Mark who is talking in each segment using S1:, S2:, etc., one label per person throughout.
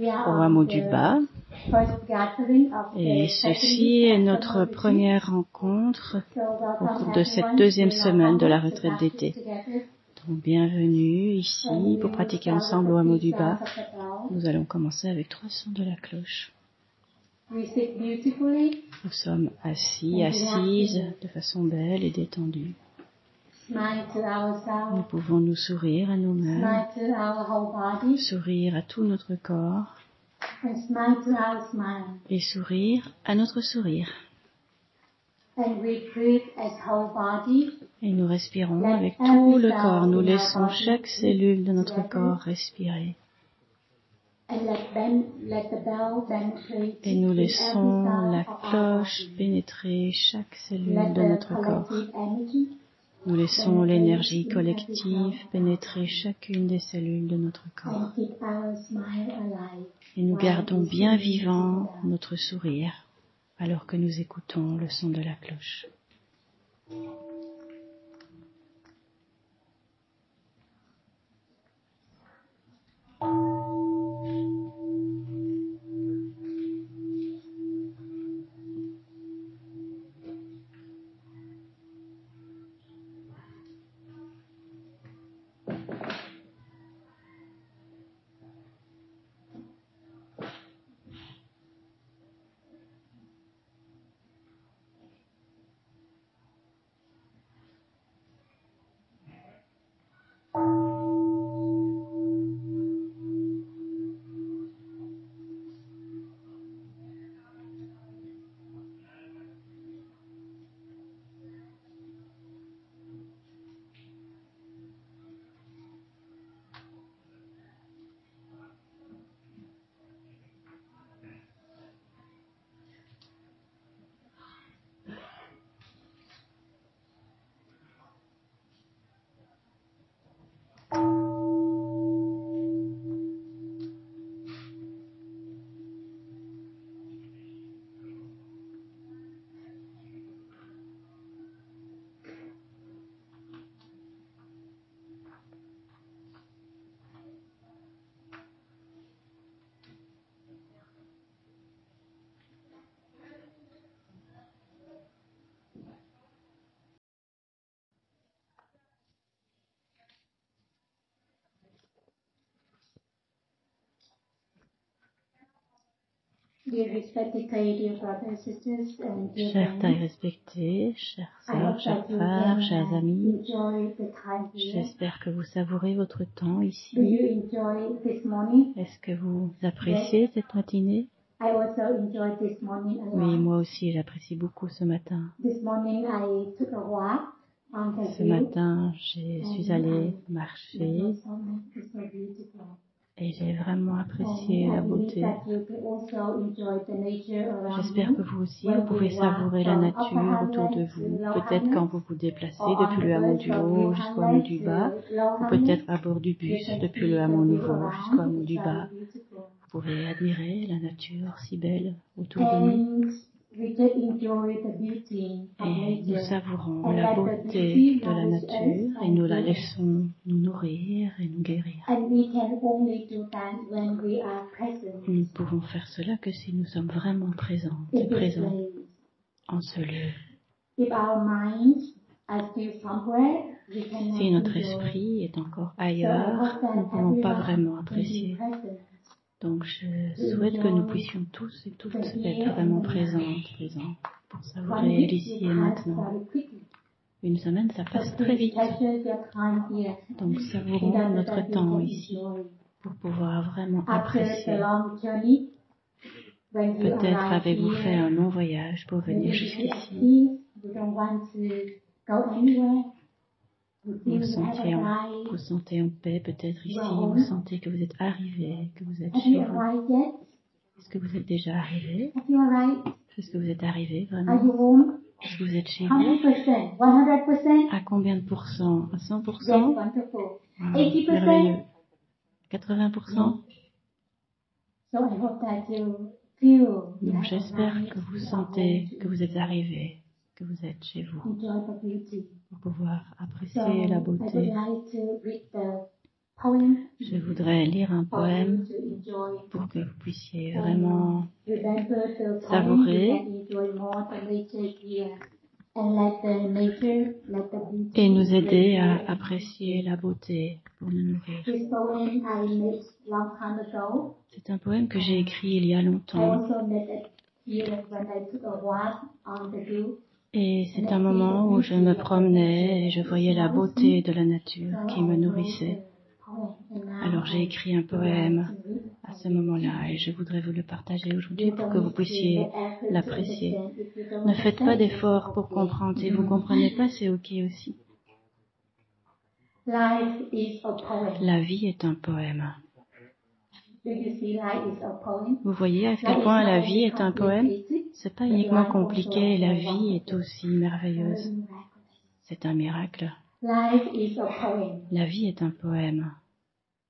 S1: au hameau du Bas. Et ceci est notre première rencontre au cours de cette deuxième semaine de la retraite d'été. Donc bienvenue ici pour pratiquer ensemble au hameau du Bas. Nous allons commencer avec 3 sons de la cloche. Nous sommes assises de façon belle et détendue. Nous pouvons nous sourire à nous-mêmes, sourire à tout notre corps et sourire à notre sourire. Et nous respirons avec tout le corps. Nous laissons chaque cellule de notre corps respirer. Et nous laissons la cloche pénétrer chaque cellule de notre corps. Nous laissons l'énergie collective pénétrer chacune des cellules de notre corps. Et nous gardons bien vivant notre sourire alors que nous écoutons le son de la cloche. Chers tailles respectées, chers sœurs, chers frères, chers amis, j'espère que vous savourez votre temps ici. Est-ce que vous appréciez cette matinée? Oui, moi aussi j'apprécie beaucoup ce matin. Ce matin, je suis allée marcher et j'ai vraiment apprécié la beauté. J'espère que vous aussi, vous pouvez savourer la nature autour de vous. Peut-être quand vous vous déplacez depuis le hameau du Haut jusqu'au hameau du Bas, ou peut-être à bord du bus depuis le hameau Nouveau jusqu'au hameau du Bas. Vous pouvez admirer la nature si belle autour de nous. Et nous savourons la beauté de la nature et nous la laissons nous nourrir et nous guérir. Nous ne pouvons faire cela que si nous sommes vraiment présents en ce lieu. Si notre esprit est encore ailleurs, nous ne pouvons pas vraiment apprécier. Donc je souhaite que nous puissions tous et toutes être vraiment présents pour savourer l'ici et maintenant. Une semaine, ça passe très vite. Donc savourons notre temps ici pour pouvoir vraiment apprécier. Peut-être avez-vous fait un long voyage pour venir jusqu'ici. Vous sentez en paix peut-être ici, vous sentez que vous êtes arrivé, que vous êtes chez vous. Est-ce que vous êtes déjà arrivé? Est-ce que vous êtes arrivé vraiment? Est-ce que vous êtes chez vous? À combien de pourcents? À 100%? Merveilleux. 80%? Donc j'espère que vous sentez que vous êtes arrivé, que vous êtes chez vous, pour pouvoir apprécier la beauté. Je voudrais lire un poème pour que vous puissiez vraiment savourer et nous aider à apprécier la beauté pour nous nourrir. C'est un poème que j'ai écrit il y a longtemps. Et c'est un moment où je me promenais et je voyais la beauté de la nature qui me nourrissait. Alors j'ai écrit un poème à ce moment-là et je voudrais vous le partager aujourd'hui pour que vous puissiez l'apprécier. Ne faites pas d'efforts pour comprendre. Si vous ne comprenez pas, c'est ok aussi. La vie est un poème. Vous voyez à quel point la vie est un poème? C'est pas uniquement compliqué, la vie est aussi merveilleuse. C'est un miracle. La vie est un poème.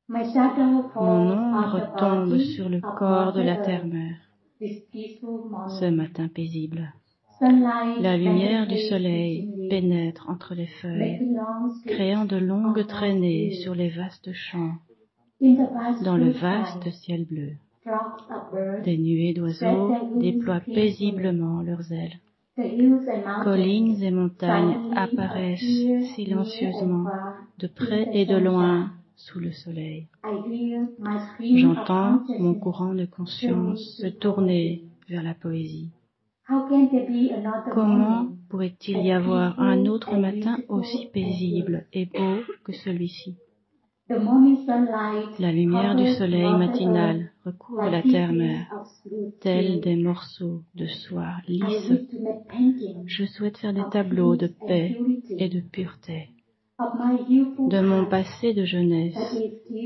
S1: Mon ombre tombe sur le corps de la terre-mère ce matin paisible. La lumière du soleil pénètre entre les feuilles, créant de longues traînées sur les vastes champs, dans le vaste ciel bleu. Des nuées d'oiseaux déploient paisiblement leurs ailes. Collines et montagnes apparaissent silencieusement, de près et de loin, sous le soleil. J'entends mon courant de conscience se tourner vers la poésie. Comment pourrait-il y avoir un autre matin aussi paisible et beau que celui-ci? La lumière du soleil matinal recouvre la terre-mère, tels des morceaux de soie lisses. Je souhaite faire des tableaux de paix et de pureté, de mon passé de jeunesse,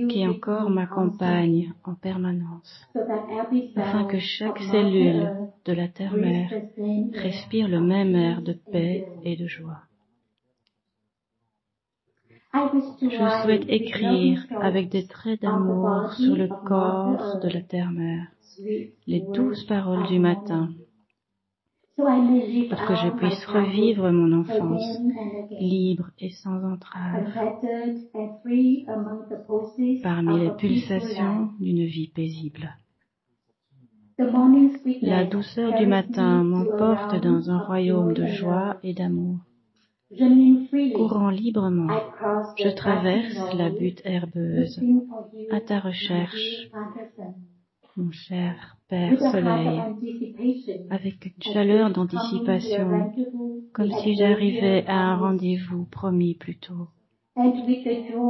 S1: qui encore m'accompagne en permanence, afin que chaque cellule de la terre-mère respire le même air de paix et de joie. Je souhaite écrire avec des traits d'amour sur le corps de la terre-mère les douces paroles du matin, pour que je puisse revivre mon enfance, libre et sans entrave, parmi les pulsations d'une vie paisible. La douceur du matin m'emporte dans un royaume de joie et d'amour. Courant librement, je traverse la butte herbeuse, à ta recherche, mon cher Père Soleil, avec une chaleur d'anticipation, comme si j'arrivais à un rendez-vous promis plus tôt,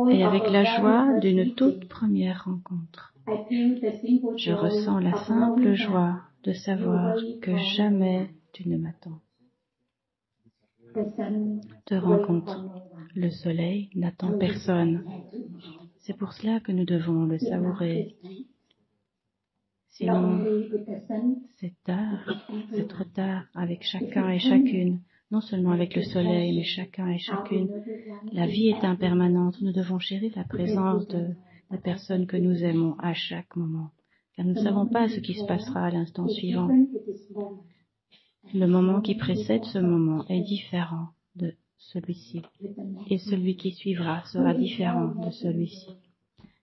S1: et avec la joie d'une toute première rencontre. Je ressens la simple joie de savoir que jamais tu ne m'attends. Te rencontre. Le soleil n'attend personne. C'est pour cela que nous devons le savourer. Sinon, c'est tard, c'est trop tard avec chacun et chacune, non seulement avec le soleil, mais chacun et chacune. La vie est impermanente. Nous devons chérir la présence de la personne que nous aimons à chaque moment, car nous ne savons pas ce qui se passera à l'instant suivant. Le moment qui précède ce moment est différent de celui-ci, et celui qui suivra sera différent de celui-ci.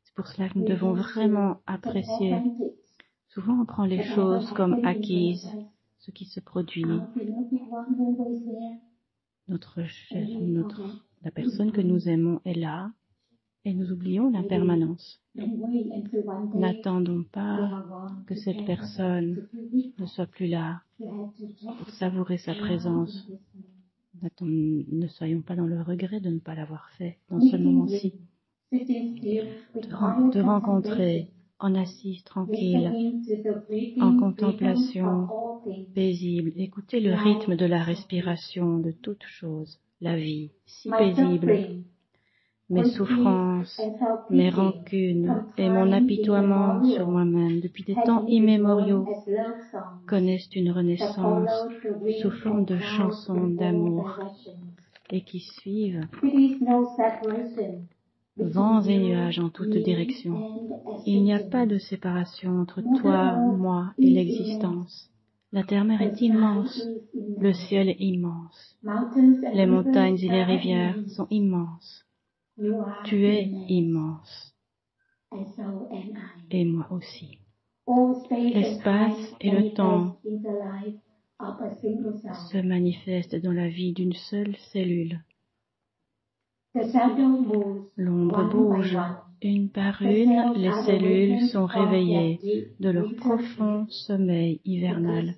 S1: C'est pour cela que nous devons vraiment apprécier. Souvent on prend les choses comme acquises, ce qui se produit. La personne que nous aimons est là, et nous oublions l'impermanence. N'attendons pas que cette personne ne soit plus là pour savourer sa présence. Ne soyons pas dans le regret de ne pas l'avoir fait dans ce moment-ci. De rencontrer en assise tranquille, en contemplation paisible, écouter le rythme de la respiration de toute chose, la vie, si paisible. Mes souffrances, mes rancunes et mon apitoiement sur moi-même depuis des temps immémoriaux connaissent une renaissance sous forme de chansons d'amour et qui suivent vents et nuages en toutes directions. Il n'y a pas de séparation entre toi, moi et l'existence. La terre-mère est immense, le ciel est immense, les montagnes et les rivières sont immenses. Tu es immense. Et moi aussi. L'espace et le temps se manifestent dans la vie d'une seule cellule. L'ombre bouge. Une par une, les cellules sont réveillées de leur profond sommeil hivernal.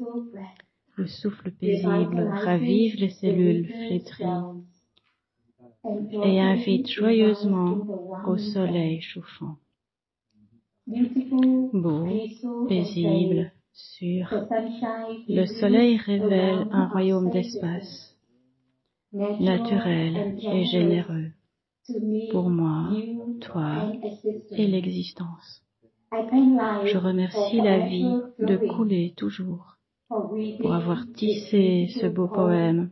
S1: Le souffle paisible ravive les cellules flétries et invite joyeusement au soleil chauffant. Beau, paisible, sûr, le soleil révèle un royaume d'espace, naturel et généreux, pour moi, toi et l'existence. Je remercie la vie de couler toujours, pour avoir tissé ce beau poème,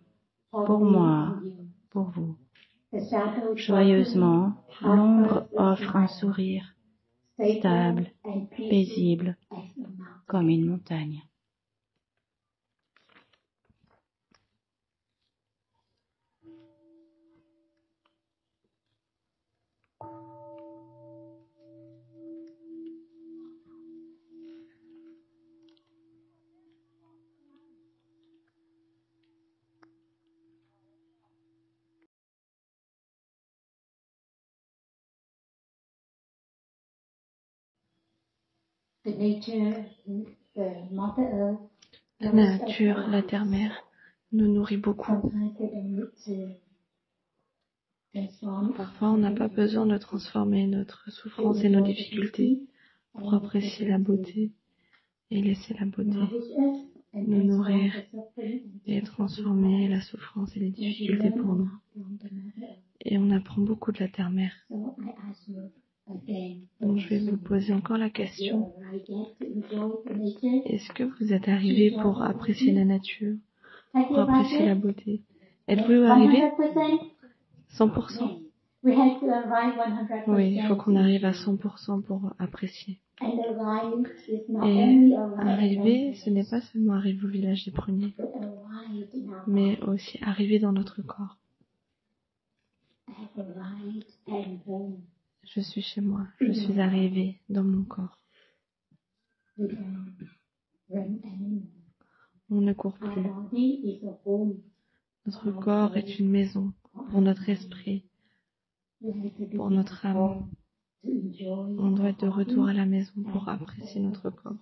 S1: pour moi, pour vous. Joyeusement, l'ombre offre un sourire, stable, paisible, comme une montagne.
S2: La nature, la terre-mère, nous nourrit beaucoup. Parfois, on n'a pas besoin de transformer notre souffrance et nos difficultés pour apprécier la beauté et laisser la beauté nous nourrir et transformer la souffrance et les difficultés pour nous. Et on apprend beaucoup de la terre-mère. Donc, je vais vous poser encore la question. Est-ce que vous êtes arrivé pour apprécier la nature, pour apprécier la beauté? Êtes-vous arrivé 100%? Oui, il faut qu'on arrive à 100% pour apprécier. Et arriver, ce n'est pas seulement arriver au village des premiers, mais aussi arriver dans notre corps. Je suis chez moi, je suis arrivée dans mon corps. On ne court plus. Notre corps est une maison pour notre esprit, pour notre âme. On doit être de retour à la maison pour apprécier notre corps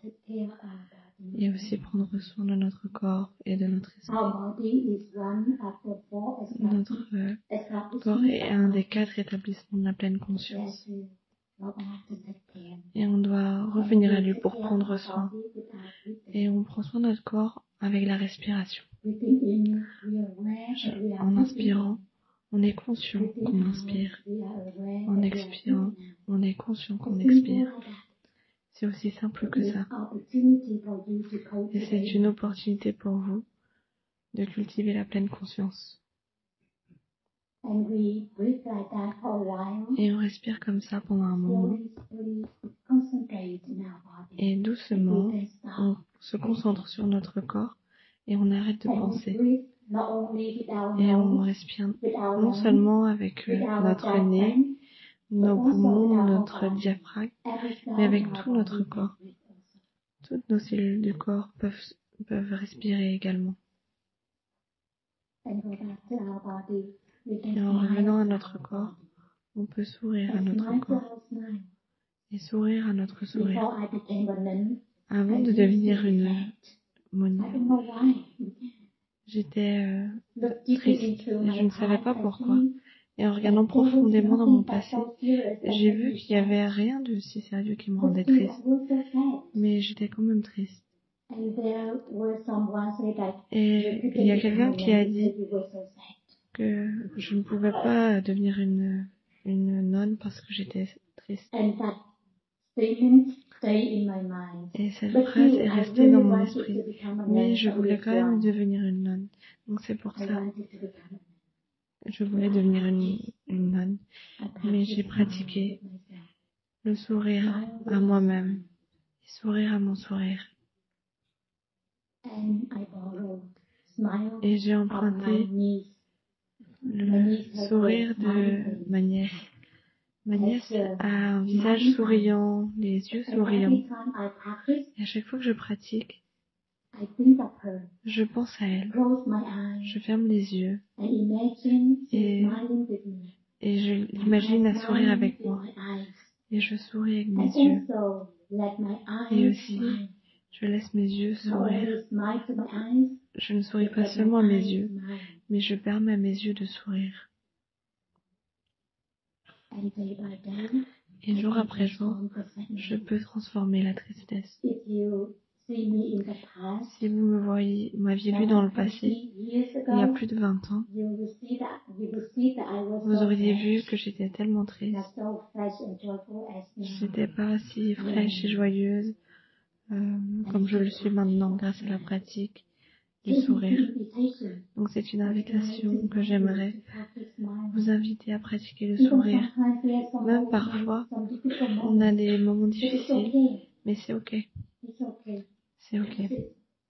S2: et aussi prendre soin de notre corps et de notre esprit. Notre corps est un des 4 établissements de la pleine conscience et on doit revenir à lui pour prendre soin. Et on prend soin de notre corps avec la respiration. En inspirant, on est conscient qu'on inspire. En expirant, on est conscient qu'on expire. C'est aussi simple que ça. Et c'est une opportunité pour vous de cultiver la pleine conscience. Et on respire comme ça pendant un moment. Et doucement, on se concentre sur notre corps et on arrête de penser. Et on respire non seulement avec notre nez, nos poumons, notre diaphragme, mais avec tout notre corps. Toutes nos cellules du corps peuvent respirer également. Et en revenant à notre corps, on peut sourire à notre corps et sourire à notre sourire. Avant de devenir une Moni, j'étais triste et je ne savais pas pourquoi. Et en regardant profondément dans mon passé, j'ai vu qu'il n'y avait rien de si sérieux qui me rendait triste. Mais j'étais quand même triste. Et il y a quelqu'un qui a dit que je ne pouvais pas devenir une nonne parce que j'étais triste. Et cette phrase est restée dans mon esprit. Mais je voulais quand même devenir une nonne. Donc c'est pour ça. Je voulais devenir une nonne. Mais j'ai pratiqué le sourire à moi-même. Et sourire à mon sourire. Et j'ai emprunté le sourire de ma nièce. Ma nièce a un visage souriant, les yeux souriants. Et à chaque fois que je pratique, je pense à elle. Je ferme les yeux et je l'imagine à sourire avec moi. Et je souris avec mes yeux. Et aussi, je laisse mes yeux sourire. Je ne souris pas seulement à mes yeux, mais je permets à mes yeux de sourire. Et jour après jour, je peux transformer la tristesse. Si vous m'aviez vu dans le passé, il y a plus de 20 ans, vous auriez vu que j'étais tellement triste. Je n'étais pas si fraîche et joyeuse comme je le suis maintenant grâce à la pratique du sourire. Donc c'est une invitation que j'aimerais vous inviter à pratiquer le sourire. Même parfois, on a des moments difficiles, mais c'est ok. C'est ok.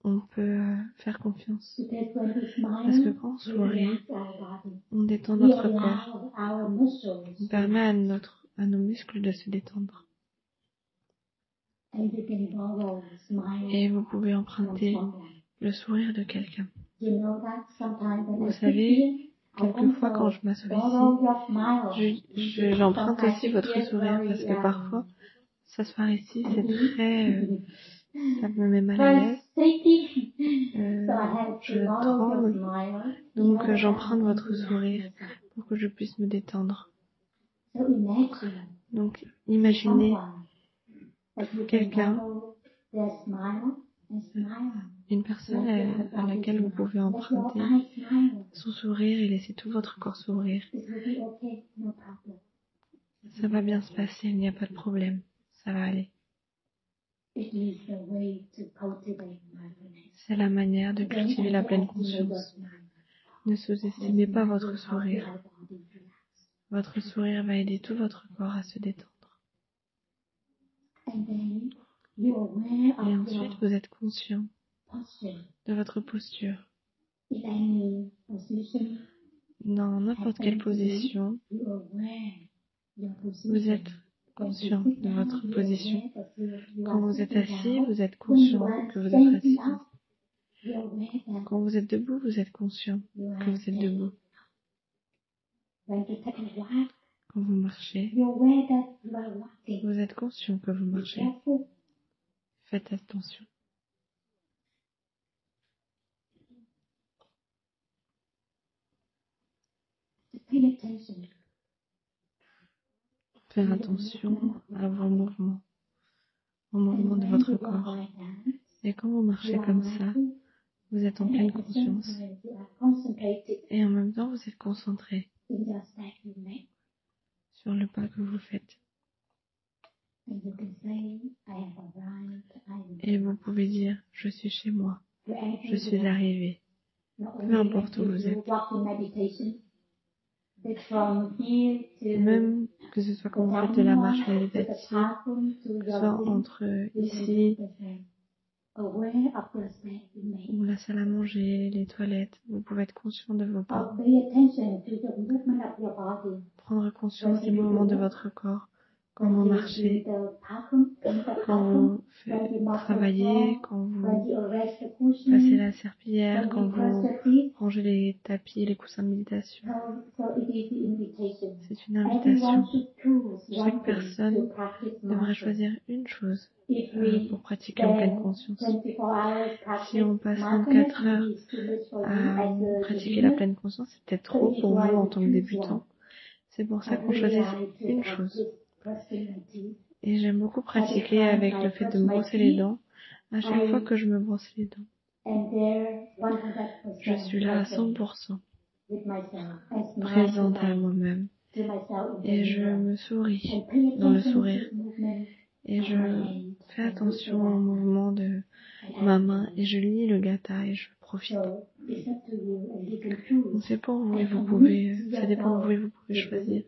S2: On peut faire confiance. Parce que quand on sourit, on détend notre corps. On permet à nos muscles de se détendre. Et vous pouvez emprunter le sourire de quelqu'un. Vous savez, quelquefois quand je m'assois ici, j'emprunte aussi votre sourire parce que parfois, s'asseoir ici, c'est très... ça me met mal à l'aise. Je tremble. Donc j'emprunte votre sourire pour que je puisse me détendre. Donc imaginez quelqu'un, une personne à laquelle vous pouvez emprunter son sourire et laisser tout votre corps s'ouvrir. Ça va bien se passer, il n'y a pas de problème, ça va aller. C'est la manière de cultiver la pleine conscience. Ne sous-estimez pas votre sourire. Votre sourire va aider tout votre corps à se détendre. Et ensuite, vous êtes conscient de votre posture. Dans n'importe quelle position, vous êtes conscient de votre position. Quand vous êtes assis, vous êtes conscient que vous êtes assis. Quand vous êtes debout, vous êtes conscient que vous êtes debout. Quand vous marchez, vous êtes conscient que vous marchez. Faites attention. Faire attention à vos mouvements, aux mouvements de votre corps. Et quand vous marchez comme ça, vous êtes en pleine conscience. Et en même temps, vous êtes concentré sur le pas que vous faites. Et vous pouvez dire, je suis chez moi, je suis arrivé, peu importe où vous êtes. Même que ce soit quand vous faites de la marche méditative, que ce soit entre ici ou la salle à manger, les toilettes, vous pouvez être conscient de vos pas. Prendre conscience des mouvements de votre corps. Quand vous marchez, quand vous travaillez, quand vous passez la serpillière, quand vous rangez les tapis, les coussins de méditation. C'est une invitation. Chaque personne devrait choisir une chose pour pratiquer en pleine conscience. Si on passe 24 heures à pratiquer la pleine conscience, c'est peut-être trop pour vous en tant que débutant. C'est pour ça qu'on choisit une chose. Et j'aime beaucoup pratiquer avec le fait de me brosser les dents. À chaque fois que je me brosse les dents, je suis là à 100%, présente à moi-même. Et je me souris dans le sourire. Et je fais attention au mouvement de ma main et je lis le gatha et je profite. Donc c'est pour vous et vous pouvez, ça dépend de vous et vous pouvez choisir.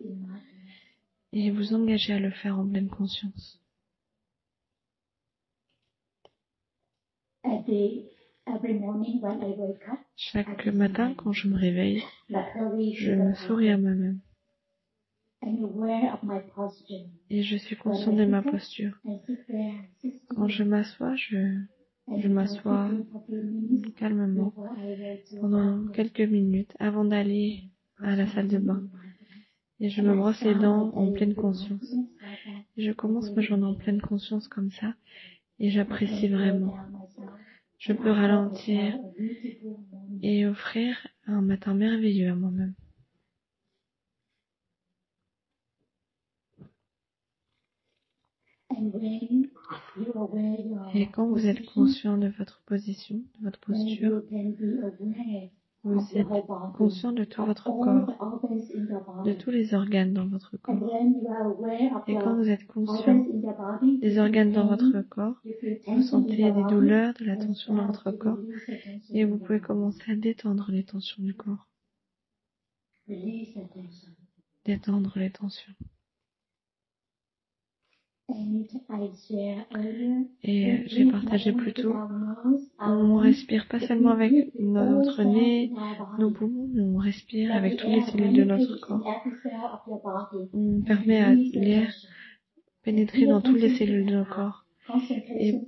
S2: Et vous engager à le faire en pleine conscience. Chaque matin, quand je me réveille, je me souris à moi-même. Et je suis conscient de ma posture. Quand je m'assois, je m'assois calmement pendant quelques minutes avant d'aller à la salle de bain. Et je me brosse les dents en pleine conscience. Et je commence ma journée en pleine conscience comme ça. Et j'apprécie vraiment. Je peux ralentir et offrir un matin merveilleux à moi-même. Et quand vous êtes conscient de votre position, de votre posture, vous êtes conscient de tout votre corps, de tous les organes dans votre corps. Et quand vous êtes conscient des organes dans votre corps, vous sentez des douleurs, de la tension dans votre corps, et vous pouvez commencer à détendre les tensions du corps. Détendre les tensions. Et j'ai partagé plus tôt, on respire pas seulement avec notre nez, nos poumons, mais on respire avec toutes les cellules de notre corps. On permet à l'air pénétrer dans toutes les cellules de notre corps et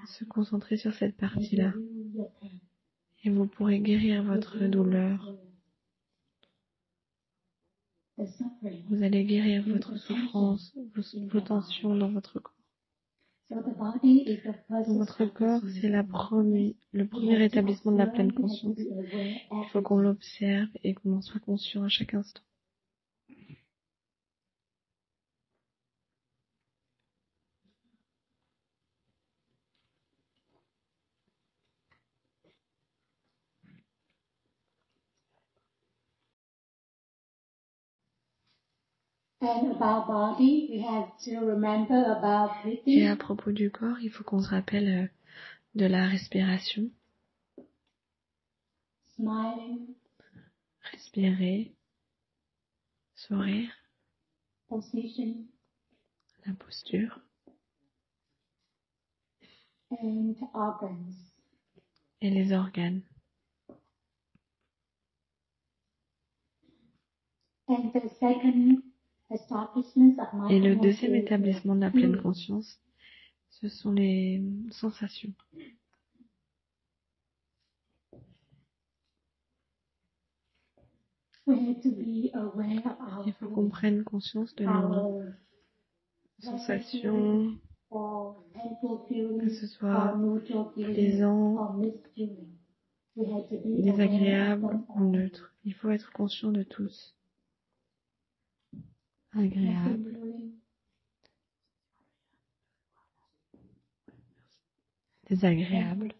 S2: se concentrer sur cette partie-là. Et vous pourrez guérir votre douleur. Vous allez guérir votre souffrance, vos tensions dans votre corps. Dans votre corps, c'est le premier établissement de la pleine conscience. Il faut qu'on l'observe et qu'on en soit conscient à chaque instant. Et à propos du corps, il faut qu'on se rappelle de la respiration. Respirer, sourire, la posture et les organes. Et le deuxième établissement de la pleine conscience, ce sont les sensations. Il faut qu'on prenne conscience de nos sensations, que ce soit plaisant, désagréable ou neutre. Il faut être conscient de tous. Agréable, désagréable,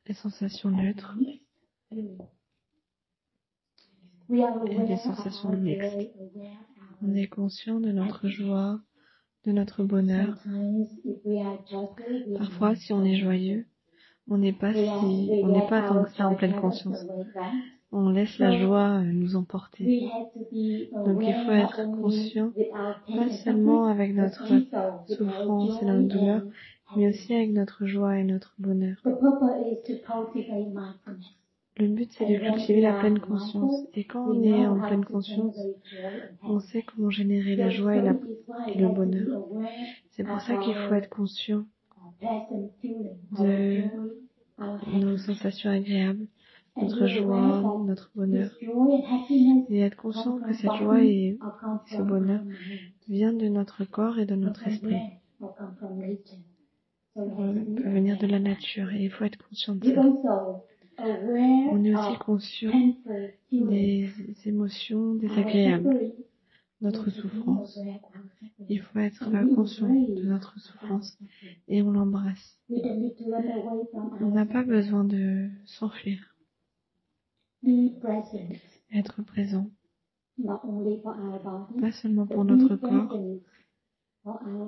S2: les sensations neutres et les sensations mixtes. On est conscient de notre joie, de notre bonheur. Parfois, si on est joyeux, on n'est pas tant que ça en pleine conscience. On laisse la joie nous emporter. Donc il faut être conscient, pas seulement avec notre souffrance et notre douleur, mais aussi avec notre joie et notre bonheur. Le but, c'est de cultiver la pleine conscience. Et quand on est en pleine conscience, on sait comment générer la joie et le bonheur. C'est pour ça qu'il faut être conscient de nos sensations agréables, notre joie, notre bonheur. Et être conscient que cette joie et ce bonheur vient de notre corps et de notre esprit. Peut venir de la nature et il faut être conscient de ça. On est aussi conscient des émotions désagréables, notre souffrance. Il faut être conscient de notre souffrance et on l'embrasse. On n'a pas besoin de s'enfuir. Être présent, pas seulement pour notre corps,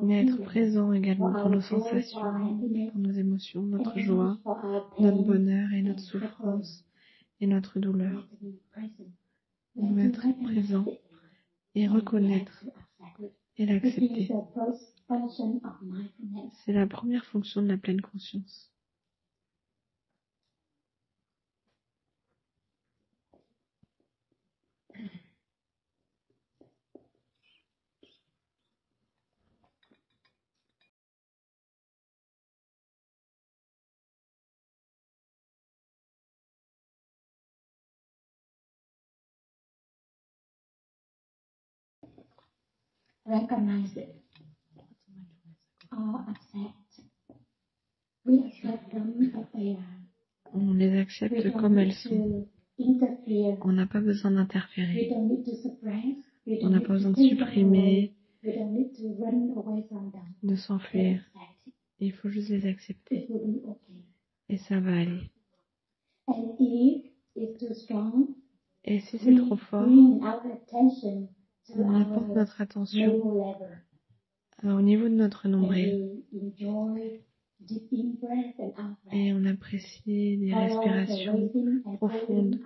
S2: mais être présent également pour nos sensations, pour nos émotions, notre joie, notre bonheur et notre souffrance et notre douleur. On doit être présent et reconnaître et l'accepter. C'est la première fonction de la pleine conscience.
S3: recognize it or accept. We accept them as they are.
S2: On les accepte comme elles sont. On n'a pas besoin d'interférer. On n'a pas besoin de supprimer, de s'enfuir. Il faut juste les accepter. Et ça va aller. Et si c'est trop fort, on apporte notre attention au niveau de notre nombril. Et on apprécie des respirations profondes.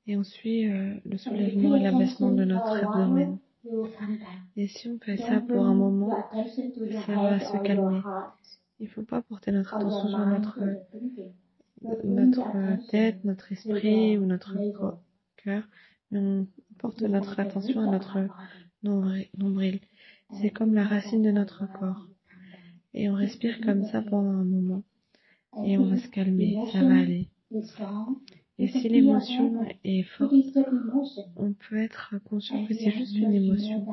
S2: Et on suit le soulèvement et l'abaissement de notre abdomen. Et si on fait ça pour un moment, ça va se calmer. Il ne faut pas porter notre attention sur notre tête, notre esprit ou notre cœur, mais on porte notre attention à notre nombril. C'est comme la racine de notre corps. Et on respire comme ça pendant un moment. Et on va se calmer, ça va aller. Et si l'émotion est forte, on peut être conscient que c'est juste une émotion.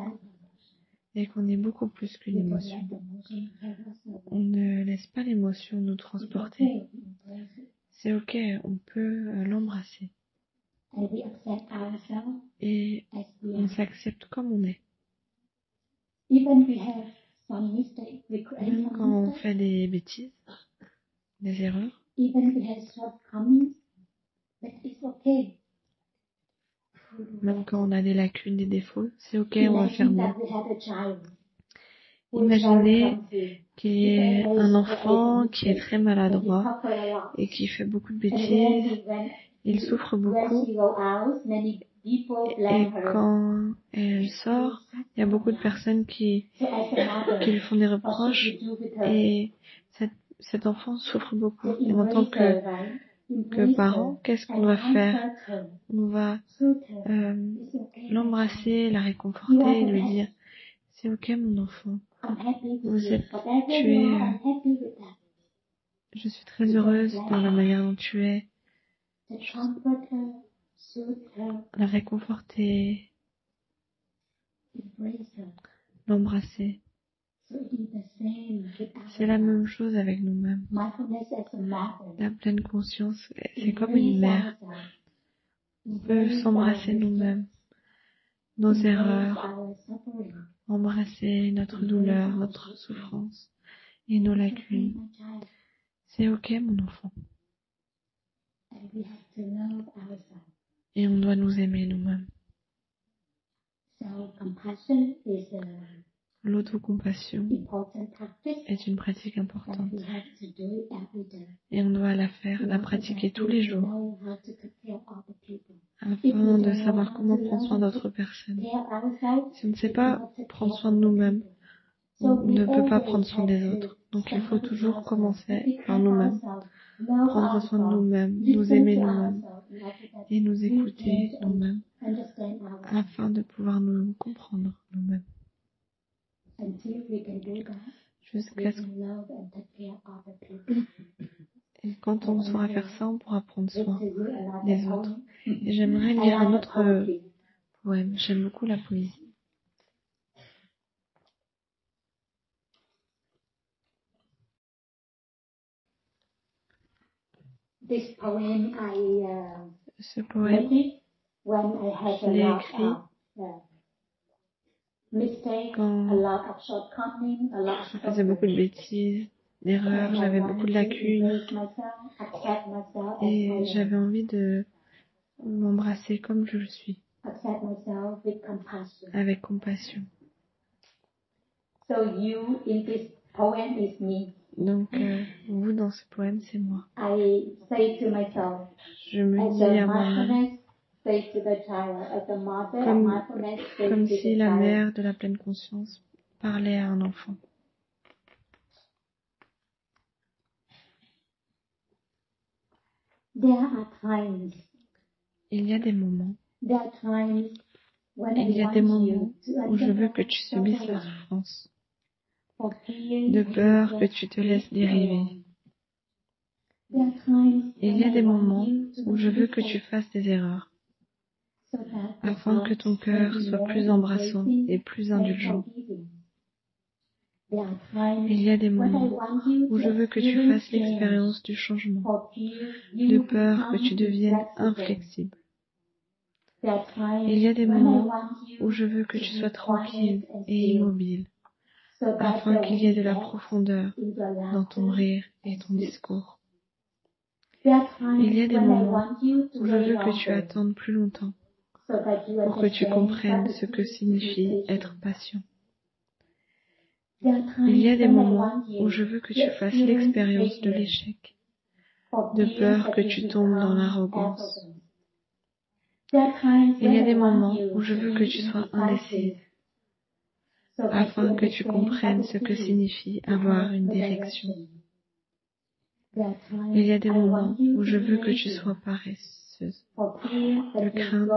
S2: Et qu'on est beaucoup plus qu'une émotion. On ne laisse pas l'émotion nous transporter. C'est ok, on peut l'embrasser. Et on s'accepte comme on est. Même quand on fait des bêtises, des erreurs. Même quand on a des lacunes, des défauts, c'est ok, on va faire mieux. Imaginez qu'il y ait un enfant qui est très maladroit et qui fait beaucoup de bêtises. Il souffre beaucoup. Et quand elle sort, il y a beaucoup de personnes qui lui font des reproches. Et cet enfant souffre beaucoup. Et en tant que parent, qu'est-ce qu'on doit faire? On va l'embrasser, la réconforter et lui dire « C'est ok mon enfant, je suis très heureuse de la manière dont tu es. » La réconforter, l'embrasser. C'est la même chose avec nous-mêmes. La pleine conscience, c'est comme une mère. On peut s'embrasser nous-mêmes, nos erreurs, embrasser notre douleur, notre souffrance et nos lacunes. C'est ok mon enfant. Et on doit nous aimer nous-mêmes. L'autocompassion est une pratique importante. Et on doit la pratiquer tous les jours afin de savoir comment prendre soin d'autres personnes. Si on ne sait pas prendre soin de nous-mêmes, on ne peut pas prendre soin des autres. Donc il faut toujours commencer par nous-mêmes. Prendre soin de nous-mêmes, nous aimer nous-mêmes et nous écouter nous-mêmes afin de pouvoir nous comprendre nous-mêmes. Jusqu'à ce et quand on saura faire ça, on pourra prendre soin des autres. Et j'aimerais lire un autre poème. J'aime beaucoup la poésie. Ce poème, je l'ai écrit quand je faisais beaucoup de bêtises, d'erreurs, j'avais beaucoup de lacunes et j'avais envie de m'embrasser comme je le suis, avec compassion. Donc, vous dans ce poème, c'est moi. Je me dis à moi-même, comme si la mère de la pleine conscience parlait à un enfant. Il y a des moments où je veux que tu subisses la souffrance, de peur que tu te laisses dériver. Il y a des moments où je veux que tu fasses des erreurs, afin que ton cœur soit plus embrassant et plus indulgent. Il y a des moments où je veux que tu fasses l'expérience du changement, de peur que tu deviennes inflexible. Il y a des moments où je veux que tu sois tranquille et immobile, afin qu'il y ait de la profondeur dans ton rire et ton discours. Il y a des moments où je veux que tu attendes plus longtemps, pour que tu comprennes ce que signifie être patient. Il y a des moments où je veux que tu fasses l'expérience de l'échec, de peur que tu tombes dans l'arrogance. Il y a des moments où je veux que tu sois indécise, afin que tu comprennes ce que signifie avoir une direction. Il y a des moments où je veux que tu sois paresseuse, de crainte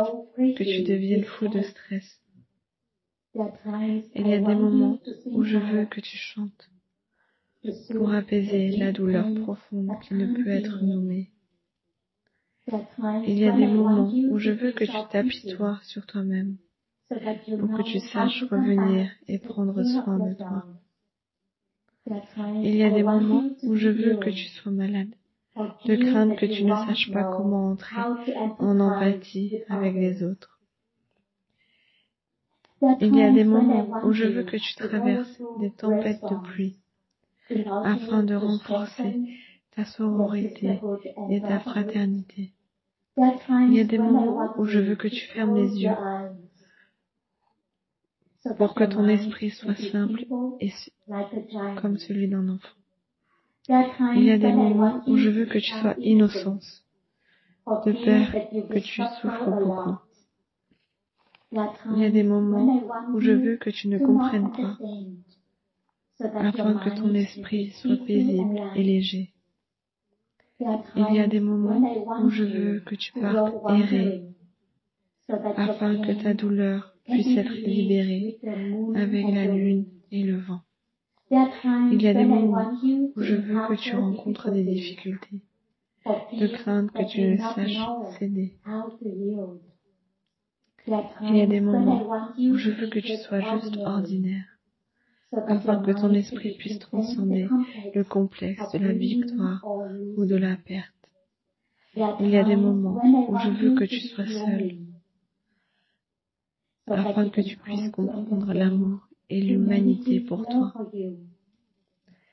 S2: que tu deviennes fou de stress. Il y a des moments où je veux que tu chantes pour apaiser la douleur profonde qui ne peut être nommée. Il y a des moments où je veux que tu t'apitoies sur toi-même pour que tu saches revenir et prendre soin de toi. Il y a des moments où je veux que tu sois malade, de crainte que tu ne saches pas comment entrer en empathie avec les autres. Il y a des moments où je veux que tu traverses des tempêtes de pluie, afin de renforcer ta sororité et ta fraternité. Il y a des moments où je veux que tu fermes les yeux, pour que ton esprit soit simple et comme celui d'un enfant. Il y a des moments où je veux que tu sois innocence, de peur que tu souffres beaucoup. Il y a des moments où je veux que tu ne comprennes pas, afin que ton esprit soit paisible et léger. Il y a des moments où je veux que tu partes errer, afin que ta douleur puisse être libérée avec la lune et le vent. Il y a des moments où je veux que tu rencontres des difficultés, de crainte que tu ne saches céder. Il y a des moments où je veux que tu sois juste ordinaire, afin que ton esprit puisse transcender le complexe de la victoire ou de la perte. Il y a des moments où je veux que tu sois seul, afin que tu puisses comprendre l'amour et l'humanité pour toi.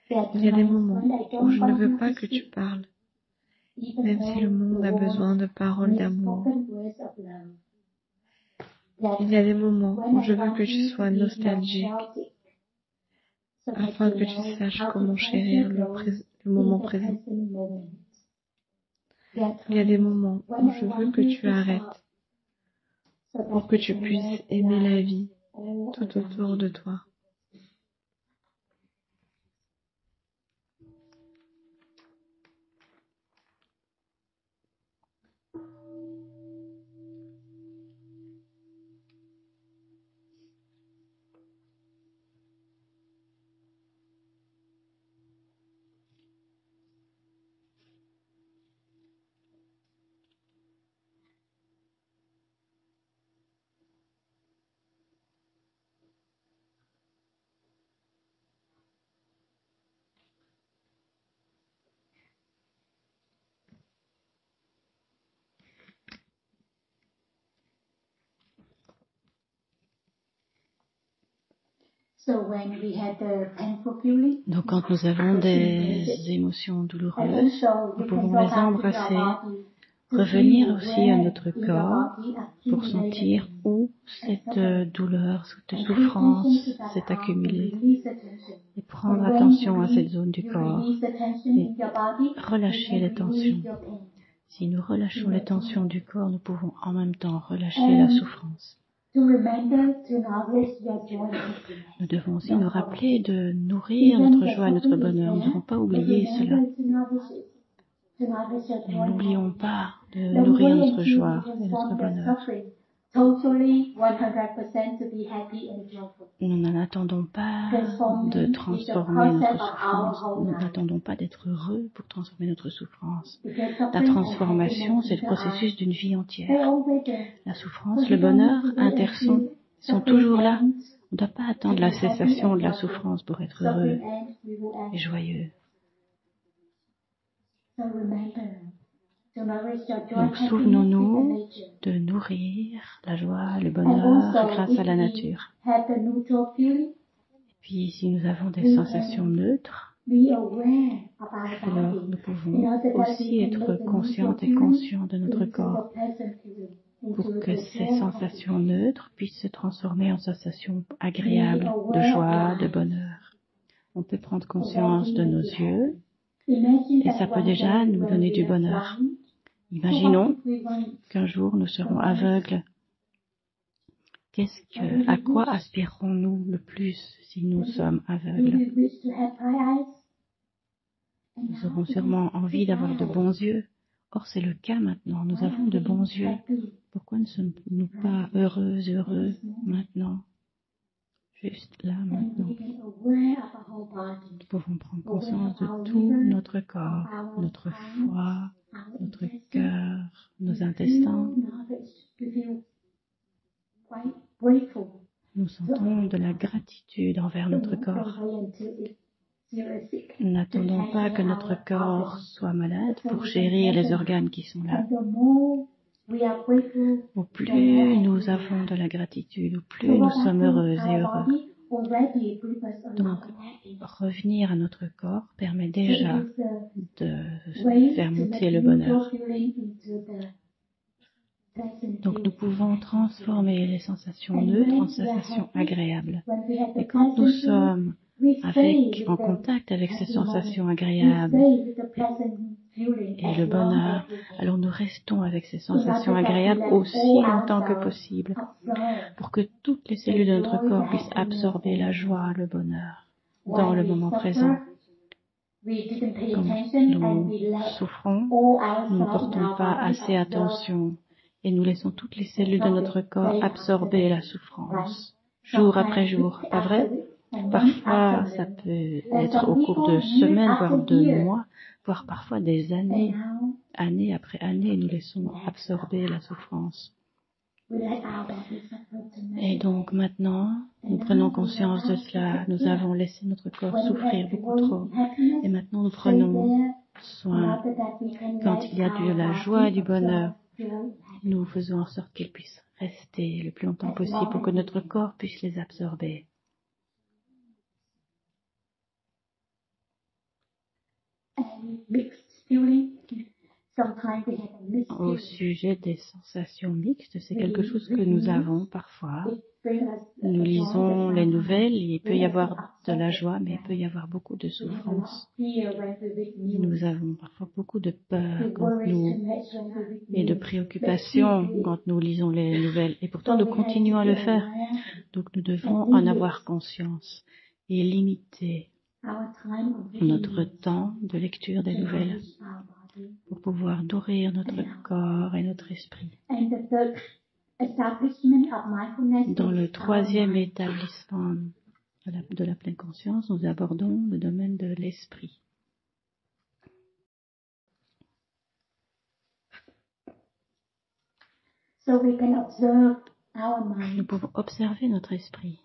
S2: Il y a des moments où je ne veux pas que tu parles, même si le monde a besoin de paroles d'amour. Il y a des moments où je veux que tu sois nostalgique, afin que tu saches comment chérir le moment présent. Il y a des moments où je veux que tu arrêtes, pour que tu puisses aimer la vie tout autour de toi.
S1: Donc quand nous avons des émotions douloureuses, nous pouvons les embrasser, revenir aussi à notre corps pour sentir où cette douleur, cette souffrance s'est accumulée et prendre attention à cette zone du corps et relâcher les tensions. Si nous relâchons les tensions du corps, nous pouvons en même temps relâcher la souffrance. Nous devons aussi nous rappeler de nourrir notre joie et notre bonheur. Nous ne devons pas oublier cela. N'oublions pas de nourrir notre joie et notre bonheur. Nous n'en attendons pas de transformer notre souffrance. Nous n'attendons pas d'être heureux pour transformer notre souffrance. La transformation, c'est le processus d'une vie entière. La souffrance, le bonheur, intersons, sont toujours là. On ne doit pas attendre la cessation de la souffrance pour être heureux et joyeux. Donc souvenons-nous de nourrir la joie, le bonheur grâce à la nature. Et puis si nous avons des sensations neutres, alors nous pouvons aussi être conscientes et conscients de notre corps pour que ces sensations neutres puissent se transformer en sensations agréables de joie, de bonheur. On peut prendre conscience de nos yeux et ça peut déjà nous donner du bonheur. Imaginons qu'un jour nous serons aveugles. À quoi aspirerons-nous le plus si nous sommes aveugles? Nous aurons sûrement envie d'avoir de bons yeux. Or, c'est le cas maintenant. Nous avons de bons yeux. Pourquoi ne sommes-nous pas heureux maintenant? Juste là, maintenant. Nous pouvons prendre conscience de tout notre corps, notre foie, notre cœur, nos intestins. Nous sentons de la gratitude envers notre corps. N'attendons pas que notre corps soit malade pour chérir les organes qui sont là. Au plus nous avons de la gratitude, au plus nous sommes heureuses et heureux. Donc, revenir à notre corps permet déjà de faire monter le bonheur. Donc, nous pouvons transformer les sensations neutres en sensations agréables. Et quand nous sommes en contact avec ces sensations agréables et le bonheur, alors nous restons avec ces sensations agréables aussi longtemps que possible pour que toutes les cellules de notre corps puissent absorber la joie, le bonheur dans le moment présent. Quand nous souffrons, nous ne portons pas assez attention et nous laissons toutes les cellules de notre corps absorber la souffrance, jour après jour, pas vrai? Parfois, ça peut être au cours de semaines, voire de mois, voire parfois des années. Année après année, nous laissons absorber la souffrance. Et donc maintenant, nous prenons conscience de cela. Nous avons laissé notre corps souffrir beaucoup trop. Et maintenant, nous prenons soin. Quand il y a de la joie et du bonheur, nous faisons en sorte qu'ils puissent rester le plus longtemps possible pour que notre corps puisse les absorber. Au sujet des sensations mixtes, c'est quelque chose que nous avons parfois. Nous lisons les nouvelles, il peut y avoir de la joie, mais il peut y avoir beaucoup de souffrance. Nous avons parfois beaucoup de peur et de préoccupation quand nous lisons les nouvelles. Et pourtant, nous continuons à le faire. Donc, nous devons en avoir conscience et limiter notre temps de lecture des nouvelles pour pouvoir nourrir notre corps et notre esprit. Dans le troisième établissement de la pleine conscience, nous abordons le domaine de l'esprit. Nous pouvons observer notre esprit,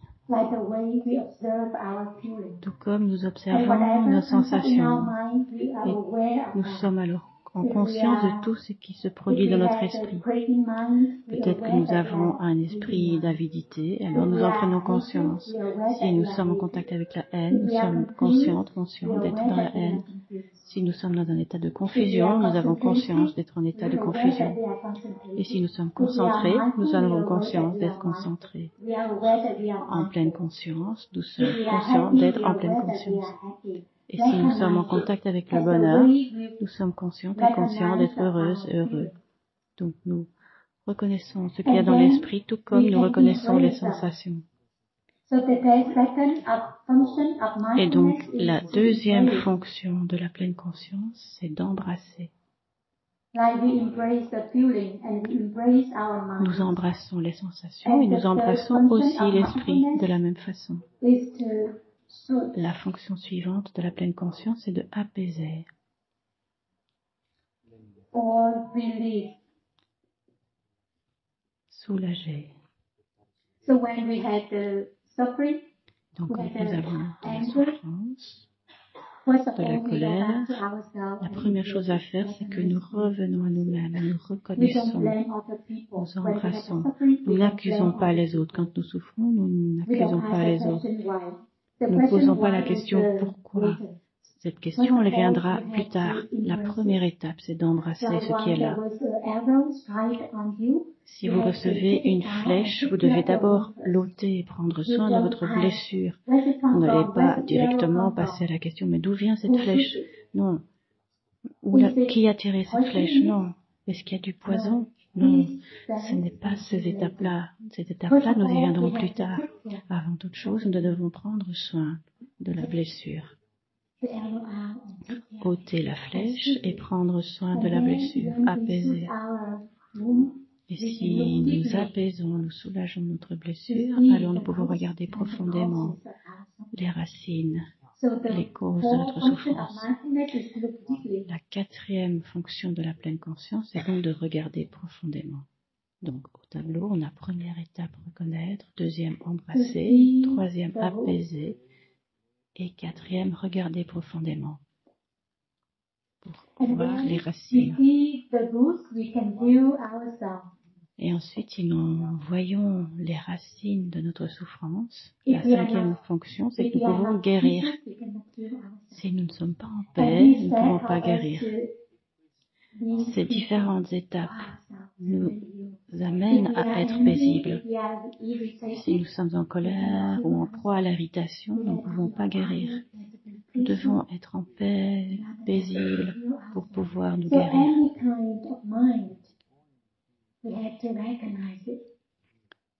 S1: tout comme nous observons nos sensations. Et nous sommes alors en conscience de tout ce qui se produit dans notre esprit. Peut-être que nous avons un esprit d'avidité, alors nous en prenons conscience. Si nous sommes en contact avec la haine, nous sommes conscients d'être dans la haine. Si nous sommes dans un état de confusion, nous avons conscience d'être en état de confusion. Et si nous sommes concentrés, nous avons conscience d'être concentrés. En pleine conscience, nous sommes conscients d'être en pleine conscience. Et si nous sommes en contact avec le bonheur, nous sommes conscients et conscients d'être heureuses et heureux. Donc nous reconnaissons ce qu'il y a dans l'esprit, tout comme nous reconnaissons les sensations. Et donc la deuxième fonction de la pleine conscience, c'est d'embrasser. Nous embrassons les sensations et nous embrassons aussi l'esprit de la même façon. La fonction suivante de la pleine conscience est de apaiser. Soulager. Donc, quand nous avons la souffrance, de la colère, la première chose à faire, c'est que nous revenons à nous-mêmes, nous reconnaissons, nous embrassons. Nous n'accusons pas les autres. Quand nous souffrons, nous n'accusons pas les autres. Nous ne posons pas la question « pourquoi ?» Cette question, elle viendra plus tard. La première étape, c'est d'embrasser ce qui est là. Si vous recevez une flèche, vous devez d'abord l'ôter et prendre soin de votre blessure. Vous n'allez pas directement passer à la question « mais d'où vient cette flèche ?» Non. Qui a tiré cette flèche? Non. Est-ce qu'il y a du poison? Non. Ce n'est pas ces étapes-là. Cette étape-là, nous y viendrons plus tard. Avant toute chose, nous devons prendre soin de la blessure. Ôter la flèche et prendre soin de la blessure, apaiser. Et si nous apaisons, nous soulageons notre blessure, alors nous pouvons regarder profondément les racines, les causes de notre souffrance. La quatrième fonction de la pleine conscience est donc de regarder profondément. Donc au tableau, on a première étape, reconnaître, deuxième, embrasser, troisième, apaiser, et quatrième, regarder profondément pour voir les racines. Et ensuite, si nous voyons les racines de notre souffrance, la cinquième fonction, c'est que nous pouvons guérir. Si nous ne sommes pas en paix, nous ne pouvons pas guérir. Ces différentes étapes nous amènent à être paisibles. Si nous sommes en colère ou en proie à l'irritation, nous ne pouvons pas guérir. Nous devons être en paix, paisibles, pour pouvoir nous guérir.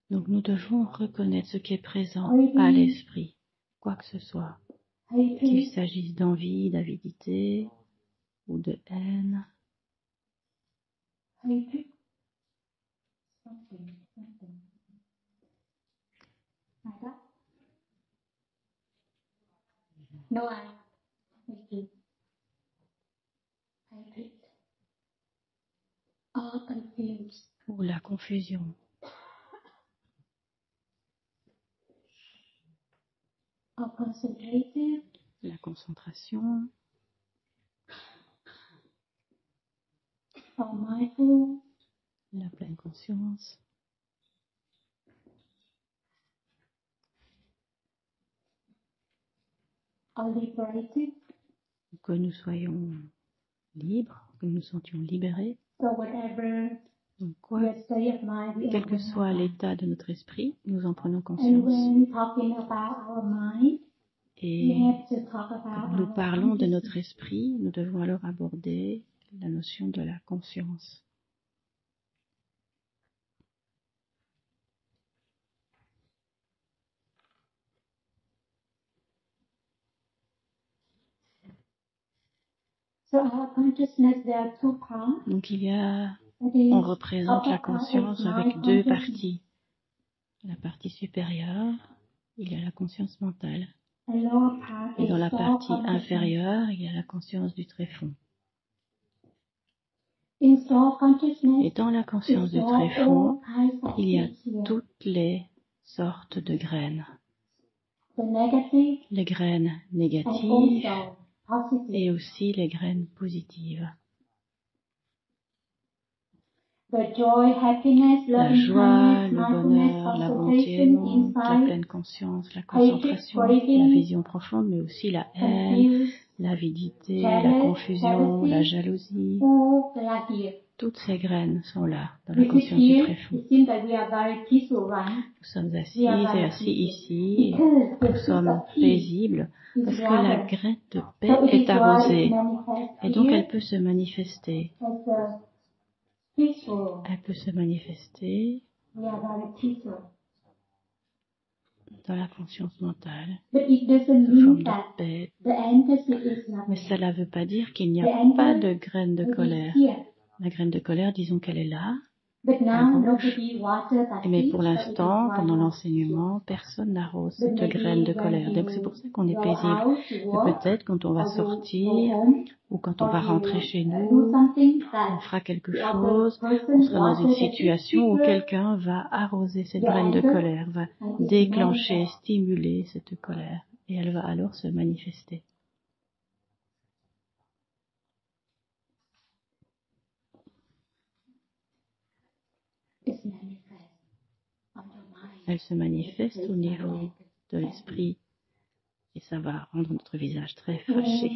S1: Donc nous devons reconnaître ce qui est présent à l'esprit, quoi que ce soit, qu'il s'agisse d'envie, d'avidité ou de haine. Ou la confusion. La concentration. La pleine conscience. Que nous soyons libres, que nous nous sentions libérés. Donc quoi, quel que soit l'état de notre esprit, nous en prenons conscience. Et quand nous parlons de notre esprit, nous devons alors aborder la notion de la conscience. Donc on représente la conscience avec deux parties. La partie supérieure, il y a la conscience mentale. Et dans la partie inférieure, il y a la conscience du tréfonds. Et dans la conscience du tréfonds, il y a toutes les sortes de graines. Les graines négatives et aussi les graines positives. La joie, le bonheur, la bonté aimante, la pleine conscience, la concentration, la vision profonde, mais aussi la haine, l'avidité, la confusion, la jalousie. Toutes ces graines sont là, dans la conscience du tréfonds. Nous sommes assis ici, nous sommes paisibles, parce que la graine de paix est arrosée, et donc elle peut se manifester. Elle peut se manifester dans la conscience mentale, sous forme de paix. Mais cela ne veut pas dire qu'il n'y a pas de graines de colère. La graine de colère, disons qu'elle est là, à gauche. Mais pour l'instant, pendant l'enseignement, personne n'arrose cette graine de colère. Donc c'est pour ça qu'on est paisible. Mais peut-être quand on va sortir ou quand on va rentrer chez nous, on fera quelque chose, on sera dans une situation où quelqu'un va arroser cette graine de colère, va déclencher, stimuler cette colère, et elle va alors se manifester. Elle se manifeste au niveau de l'esprit et ça va rendre notre visage très fâché.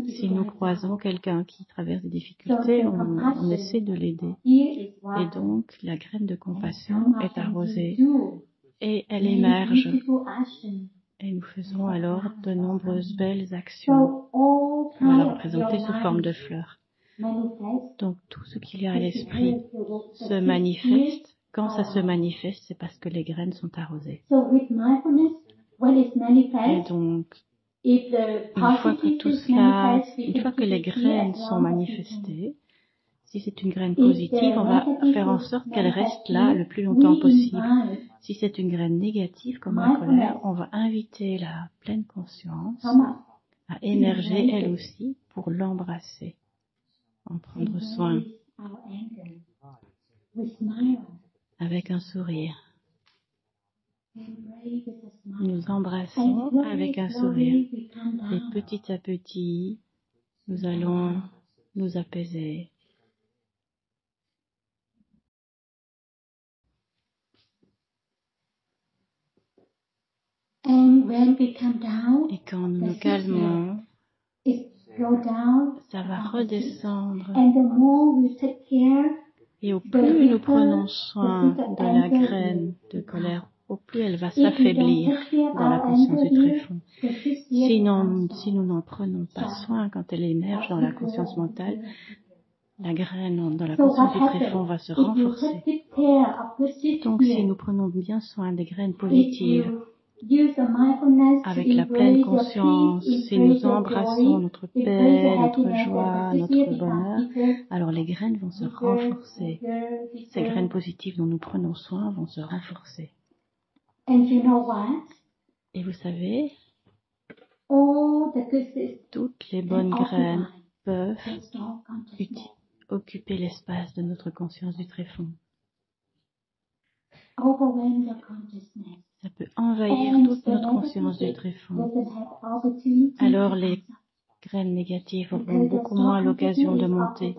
S1: Si nous croisons quelqu'un qui traverse des difficultés, on essaie de l'aider. Et donc, la graine de compassion est arrosée et elle émerge. Et nous faisons alors de nombreuses belles actions. On va la représenter sous forme de fleurs. Donc tout ce qu'il y a à l'esprit se manifeste. Quand ça se manifeste, c'est parce que les graines sont arrosées. Et donc, une fois que les graines sont manifestées, si c'est une graine positive, on va faire en sorte qu'elle reste là le plus longtemps possible. Si c'est une graine négative, comme la colère, on va inviter la pleine conscience à émerger elle aussi pour l'embrasser. En prendre soin avec un sourire. Nous embrassons avec un sourire et petit à petit, nous allons nous apaiser. Et quand nous nous calmons, ça va redescendre. Et au plus nous prenons soin de la graine de colère, au plus elle va s'affaiblir dans la conscience du tréfonds. Si nous n'en prenons pas soin quand elle émerge dans la conscience mentale, la graine dans la conscience du tréfonds va se renforcer. Donc si nous prenons bien soin des graines positives, avec la pleine conscience, si nous embrassons notre paix, notre joie, notre bonheur, alors les graines vont se renforcer. Ces graines positives dont nous prenons soin vont se renforcer. Et vous savez, toutes les bonnes graines peuvent occuper l'espace de notre conscience du tréfonds. Ça peut envahir toute notre conscience du tréfonds. Alors les graines négatives auront beaucoup moins l'occasion de monter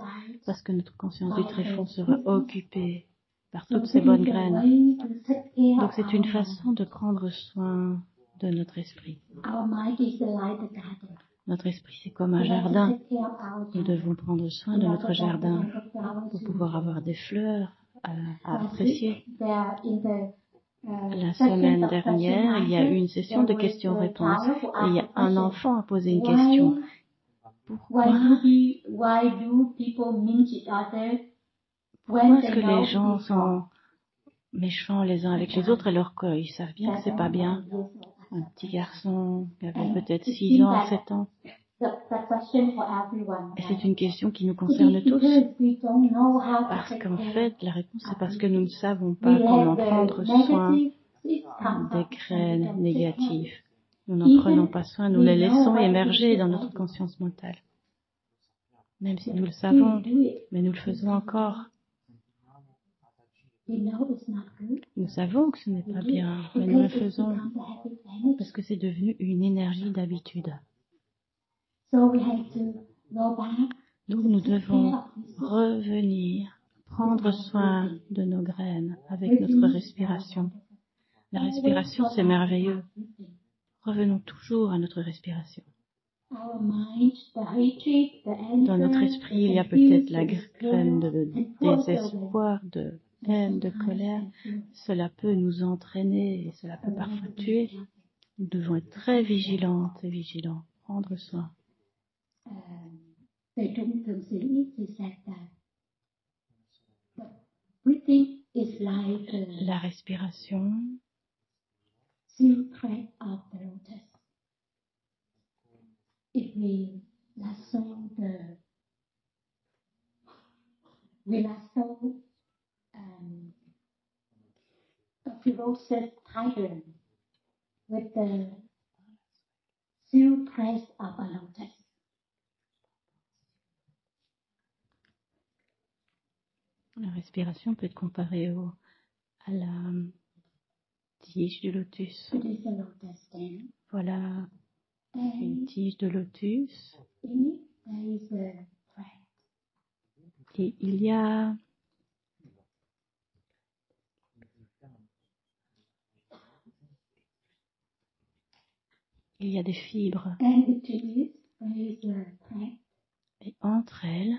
S1: parce que notre conscience du tréfonds sera occupée par toutes ces bonnes graines. Donc c'est une façon de prendre soin de notre esprit. Notre esprit, c'est comme un jardin. Nous devons prendre soin de notre jardin pour pouvoir avoir des fleurs à apprécier. La semaine dernière, il y a eu une session de questions-réponses et il y a un enfant a posé une question. Pourquoi est-ce que les gens sont méchants les uns avec les autres alors qu'ils savent bien que c'est pas bien? Un petit garçon qui avait peut-être 6 ans, 7 ans. Et c'est une question qui nous concerne tous. Parce qu'en fait, la réponse c'est parce que nous ne savons pas comment prendre soin des graines négatives. Nous n'en prenons pas soin, nous les laissons émerger dans notre conscience mentale. Même si nous le savons, mais nous le faisons encore. Nous savons que ce n'est pas bien, mais nous le faisons parce que c'est devenu une énergie d'habitude. Donc nous devons revenir, prendre soin de nos graines avec notre respiration. La respiration, c'est merveilleux. Revenons toujours à notre respiration. Dans notre esprit, il y a peut-être la graine de désespoir, de haine, de colère. Cela peut nous entraîner et cela peut parfois tuer. Nous devons être très vigilantes et vigilants, prendre soin. La respiration,
S3: lasso we lasso a ferocious tiger with the silk crest of a lotus.
S1: La respiration peut être comparée à la tige du lotus.
S3: It is a lotus stem.
S1: Voilà une
S3: And
S1: tige de lotus.
S3: in it there is a thread.
S1: Et il y a des fibres.
S3: And between it there is a thread.
S1: Et entre elles,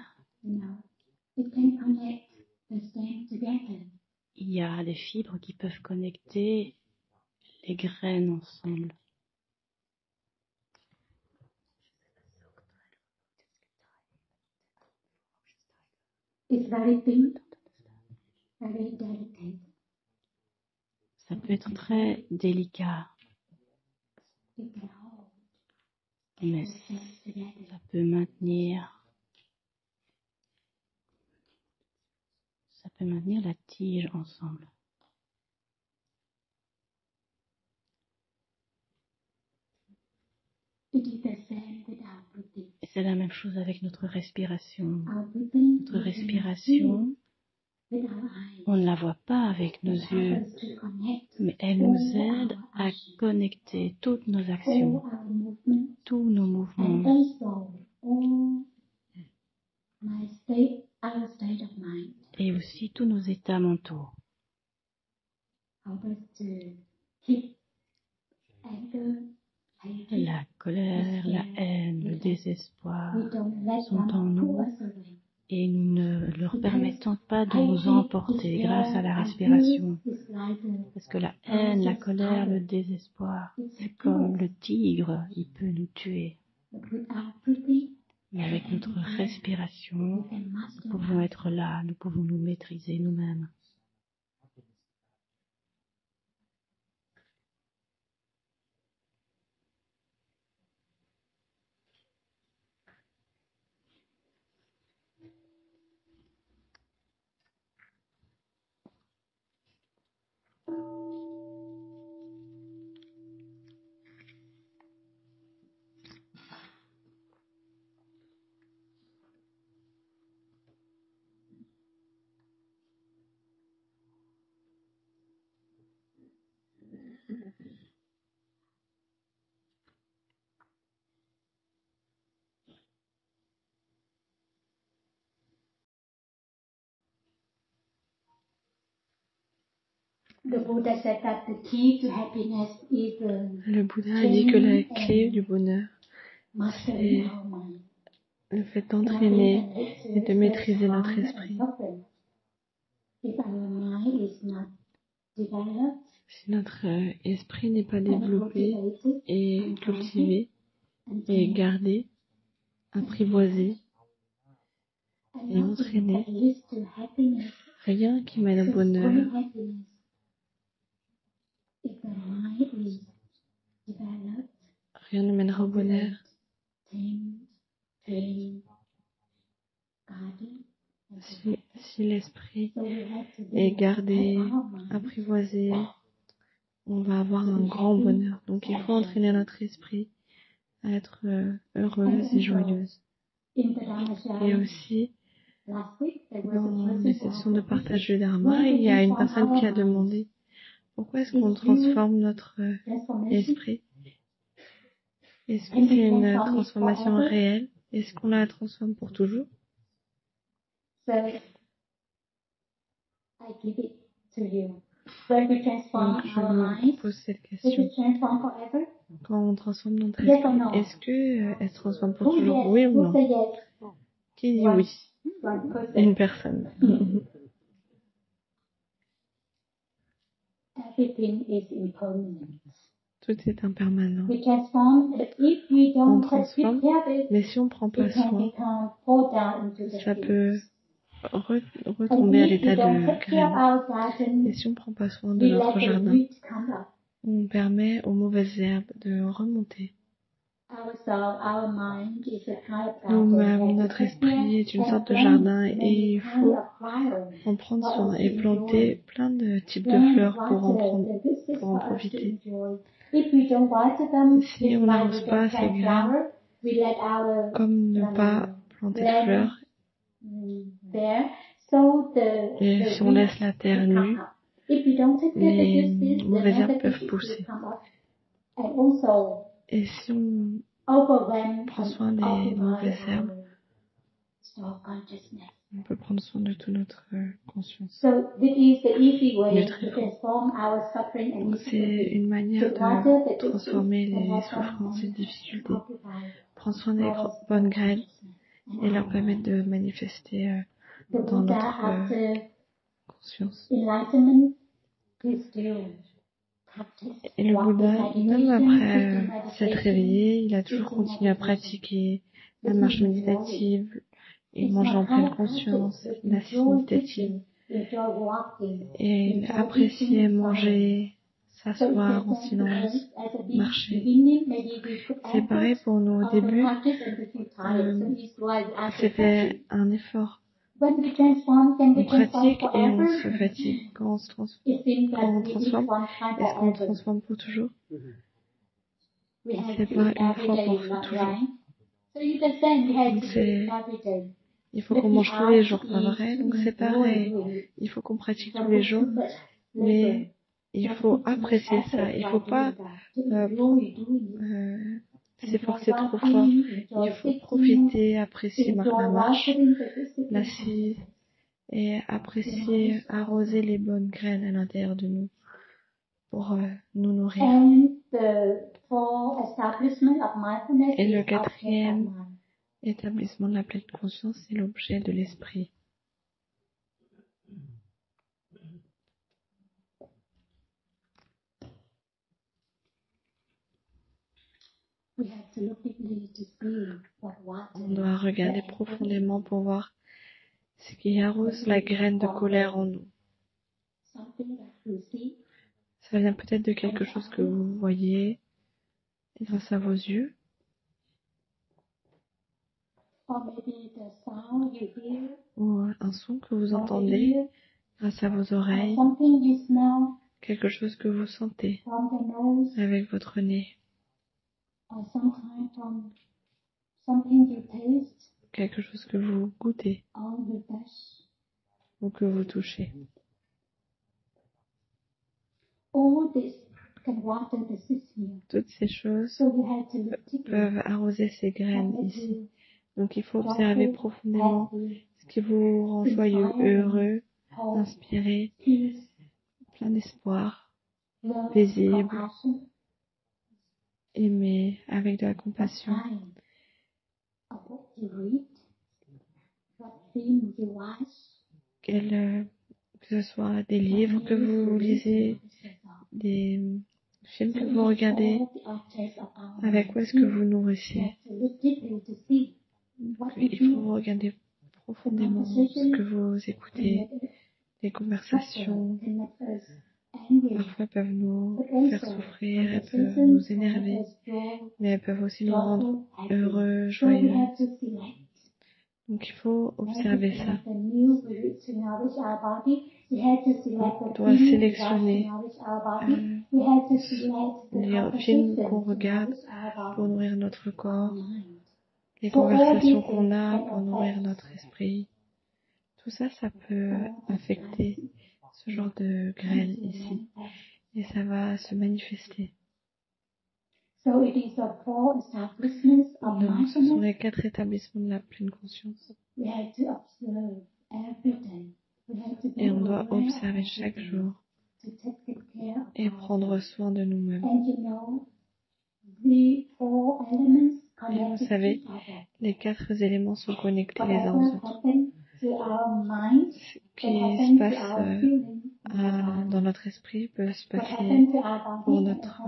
S3: It can connect the stem together.
S1: il y a des fibres qui peuvent connecter les graines ensemble.
S3: It's very thin, very delicate.
S1: Ça peut être très délicat,
S3: It can hold
S1: mais
S3: the stems together.
S1: ça peut maintenir la tige ensemble.
S3: It is the same with our breathing.
S1: Et c'est la même chose avec notre respiration.
S3: Our breathing,
S1: Notre respiration,
S3: with our eyes,
S1: on ne la voit pas avec nos
S3: it
S1: yeux,
S3: helps us to connect
S1: mais elle nous aide à connecter toutes nos
S3: all
S1: actions,
S3: our movements
S1: tous nos
S3: and
S1: mouvements
S3: also all our state of mind.
S1: et aussi tous nos états mentaux.
S3: Help us to keep anger, hatred.
S1: La colère, la haine, le désespoir
S3: We don't let
S1: sont en
S3: them pull
S1: nous
S3: us away.
S1: et nous ne leur permettons pas de nous emporter grâce à la respiration. Parce que la haine, la colère, le désespoir, c'est comme le tigre, il peut nous tuer. Mais avec notre respiration, nous pouvons être là, nous pouvons nous maîtriser nous-mêmes.
S3: The Buddha said that the key to happiness is
S2: Le Bouddha a dit que la clé du bonheur,
S3: mastering our mind.
S2: le fait d'entraîner et de maîtriser notre esprit.
S3: If our mind is not developed
S2: Si notre esprit n'est pas développé et cultivé et gardé, apprivoisé et entraîné, rien qui mène au bonheur. Rien ne mènera au bonheur. Si l'esprit est gardé, apprivoisé, on va avoir un grand bonheur. Donc il faut entraîner notre esprit à être heureuse et joyeuse. Et aussi, dans les sessions de partage du Dharma, il y a une personne qui a demandé pourquoi est-ce qu'on transforme notre esprit? Est-ce que c'est une transformation réelle? Est-ce qu'on la transforme pour toujours?
S3: I give it to you. When we transform
S2: Donc, je
S3: our
S2: vous
S3: minds,
S2: pose cette
S3: does
S2: question.
S3: it transform forever?
S2: Quand on transforme notre
S3: Yes or no?
S2: esprit, est-ce que elle se transforme pour
S3: Who
S2: toujours?
S3: yes?
S2: Oui ou
S3: Who
S2: non?
S3: say yes?
S2: Qui dit oui?
S3: One person.
S2: Une personne.
S3: Everything is impermanent.
S2: Tout est impermanent.
S3: We transform, but if we
S2: On
S3: don't take
S2: transforme,
S3: care of it,
S2: mais si on ne prend pas
S3: it can
S2: soin,
S3: become fall down into the
S2: ça
S3: pit.
S2: peut
S3: And
S2: retomber à
S3: if we
S2: l'état
S3: don't
S2: de
S3: take care of
S2: graine.
S3: our garden,
S2: Et si on ne prend pas soin de
S3: we
S2: notre
S3: let the
S2: jardin,
S3: weeds come up.
S2: on permet aux mauvaises herbes de remonter. Nous-mêmes, notre esprit est une sorte de jardin et il faut en prendre soin et planter plein de types de fleurs pour en profiter. Si on n'arrose pas ces graines, comme ne pas planter de fleurs, et si on laisse la terre nue, les mauvaises herbes peuvent pousser. Et si on prend soin des mauvaises herbes, on peut prendre soin de toute notre conscience. C'est une manière de transformer les souffrances et les difficultés. Prendre soin des bonnes graines et leur permettre de manifester dans notre conscience. Et le Bouddha, même après s'être réveillé, il a toujours continué à pratiquer la marche méditative, il mangeait en pleine conscience, l'assise méditative. Et il appréciait manger, s'asseoir en silence, marcher. C'est pareil pour nous au début. C'était un effort. On pratique et on se fatigue. Quand on transforme, est-ce qu'on transforme pour toujours? C'est pas une fois qu'on fait toujours. Il faut qu'on mange tous les jours, pas vrai? Donc c'est pareil. Il faut qu'on pratique tous les jours, mais il faut apprécier ça. Il faut pas s'efforcer trop fort. Il faut profiter, apprécier la marche, l'assise, et apprécier, arroser les bonnes graines à l'intérieur de nous pour nous nourrir. Et le quatrième établissement de la pleine conscience, c'est l'objet de l'esprit. On doit regarder profondément pour voir ce qui arrose la graine de colère en nous. Ça vient peut-être de quelque chose que vous voyez grâce à vos yeux. Ou un son que vous entendez grâce à vos oreilles. Quelque chose que vous sentez avec votre nez. Quelque chose que vous goûtez ou que vous touchez. Toutes ces choses peuvent arroser ces graines ici. Donc il faut observer profondément ce qui vous rend joyeux, heureux, inspiré, plein d'espoir, paisible, aimé, avec de la compassion. Que ce soit des livres que vous lisez, des films que vous regardez, avec quoi est-ce que vous nourrissez. Il faut regarder profondément ce que vous écoutez. Les conversations parfois peuvent nous faire souffrir, elles peuvent nous énerver, mais elles peuvent aussi nous rendre heureux, joyeux. Donc il faut observer ça. On doit sélectionner les films qu'on regarde pour nourrir notre corps, les conversations qu'on a pour nourrir notre esprit. Tout ça, ça peut affecter ce genre de graines ici. Et ça va se manifester. Donc, ce sont les 4 établissements de la pleine conscience. Et on doit observer chaque jour et prendre soin de nous-mêmes. Et vous savez, les 4 éléments sont connectés les uns aux autres. Ce qui se passe dans notre esprit peut se passer pour notre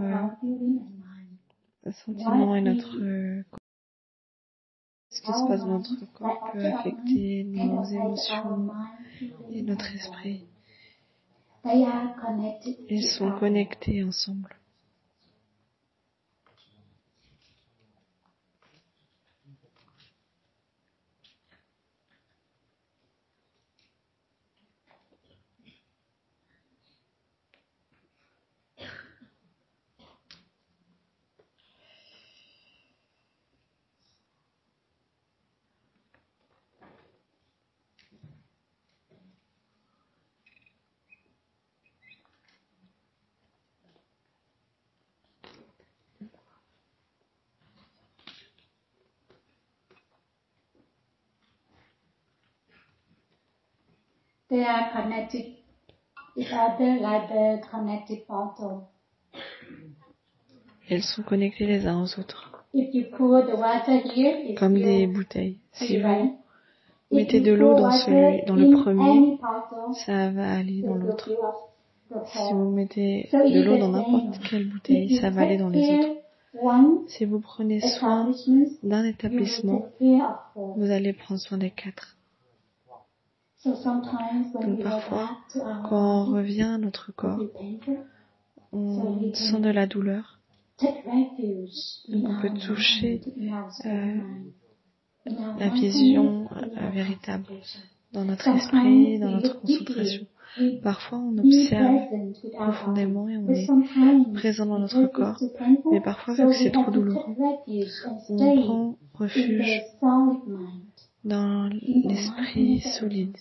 S2: sentiment et notre ce qui se passe dans notre corps peut affecter nos émotions et notre esprit. Ils sont connectés ensemble.
S3: They are connected each other like the connected bottle.
S2: Elles sont connectées les uns aux autres.
S3: If you pour the water here, it's
S2: comme des
S3: still
S2: bouteilles. Si
S3: free, right?
S2: vous mettez de l'eau dans le premier, ça va aller dans l'autre. Si vous mettez de l'eau dans n'importe quelle bouteille, ça va aller dans les autres. Si vous prenez soin d'un établissement, vous allez prendre soin des 4. Donc parfois, quand on revient à notre corps, on sent de la douleur. Donc on peut toucher la vision véritable dans notre esprit, dans notre concentration. Parfois, on observe profondément et on est présent dans notre corps, mais parfois, vu que c'est trop douloureux, on prend refuge dans l'esprit solide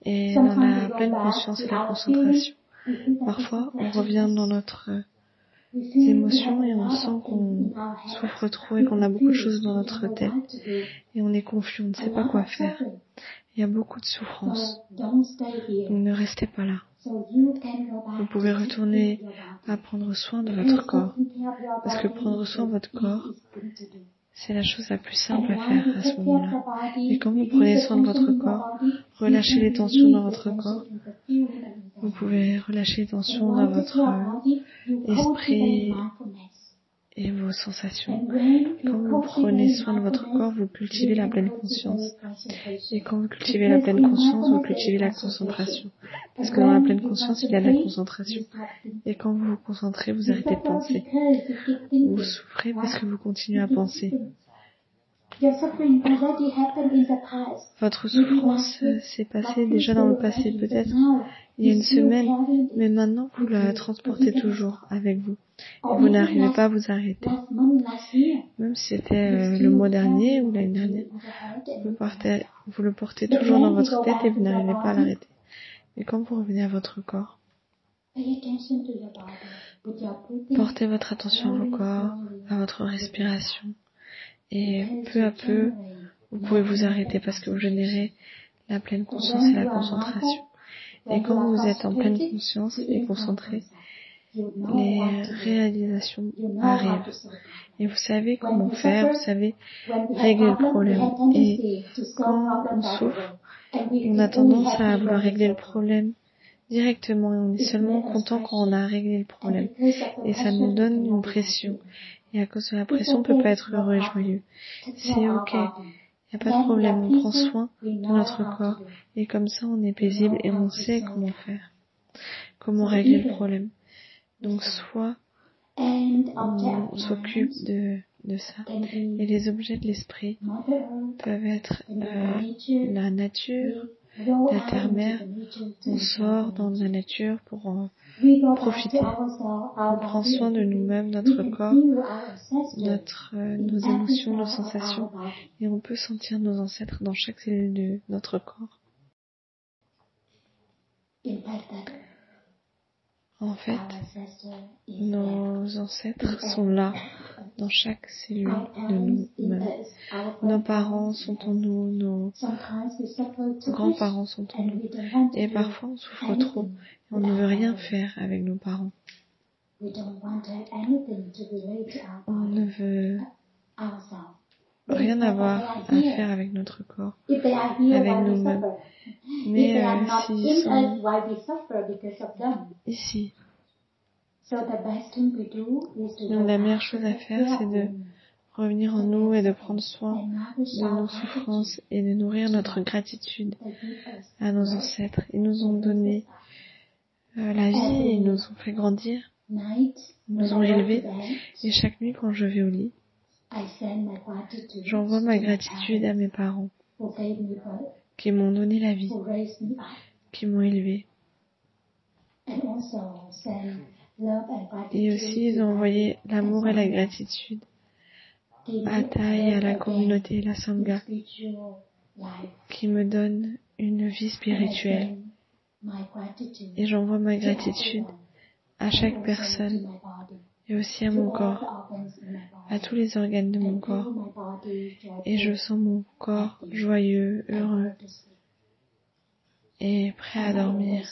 S2: et dans la pleine conscience et la concentration. Parfois, on revient dans notre émotions et on sent qu'on souffre trop et qu'on a beaucoup de choses dans notre tête et on est confus, on ne sait pas quoi faire. Il y a beaucoup de souffrance. Donc ne restez pas là. Vous pouvez retourner à prendre soin de votre corps. Parce que prendre soin de votre corps, c'est la chose la plus simple à faire à ce moment-là. Et quand vous prenez soin de votre corps, relâchez les tensions dans votre corps. Vous pouvez relâcher les tensions dans votre esprit et vos sensations. Quand vous prenez soin de votre corps, vous cultivez la pleine conscience. Et quand vous cultivez la pleine conscience, vous cultivez la concentration. Parce que dans la pleine conscience, il y a de la concentration. Et quand vous vous concentrez, vous arrêtez de penser. Vous souffrez parce que vous continuez à penser. Votre souffrance s'est passée déjà dans le passé, peut-être il y a une semaine, mais maintenant vous la transportez toujours avec vous. Et vous n'arrivez pas à vous arrêter. Même si c'était le mois dernier ou l'année dernière, vous le portez toujours dans votre tête et vous n'arrivez pas à l'arrêter. Et quand vous revenez à votre corps, portez votre attention à vos corps, à votre respiration. Et peu à peu, vous pouvez vous arrêter parce que vous générez la pleine conscience et la concentration. Et quand vous êtes en pleine conscience et concentré, les réalisations arrivent. Et vous savez comment faire, vous savez régler le problème. Et quand on souffre, on a tendance à vouloir régler le problème directement et on est seulement content quand on a réglé le problème. Et ça nous donne une pression. Et à cause de la pression, on ne peut pas être heureux et joyeux. C'est ok. Il n'y a pas de problème. On prend soin de notre corps. Et comme ça, on est paisible et on sait comment faire. Comment régler le problème. Donc, soit on s'occupe de ça. Et les objets de l'esprit peuvent être la nature, la terre-mère. On sort dans la nature pour en profiter. On prend soin de nous-mêmes, notre corps, nos émotions, nos sensations, et on peut sentir nos ancêtres dans chaque cellule de notre corps. En fait, nos ancêtres sont là, dans chaque cellule de nous-mêmes. Nos parents sont en nous, nos grands-parents sont en nous. Et parfois, on souffre trop, et on ne veut rien faire avec nos parents. On ne veut rien avoir à faire avec notre corps, avec nous-mêmes. Mais s'ils sont ici, donc la meilleure chose à faire, c'est de revenir en nous et de prendre soin de nos souffrances et de nourrir notre gratitude à nos ancêtres. Ils nous ont donné la vie, ils nous ont fait grandir, ils nous ont élevés. Et chaque nuit, quand je vais au lit, j'envoie ma gratitude à mes parents qui m'ont donné la vie, qui m'ont élevé. Et aussi, ils ont envoyé l'amour et la gratitude à Thaï, à la communauté, la Sangha, qui me donne une vie spirituelle. Et j'envoie ma gratitude à chaque personne et aussi à mon corps, à tous les organes de mon corps. Et je sens mon corps joyeux, heureux. et prêt à dormir.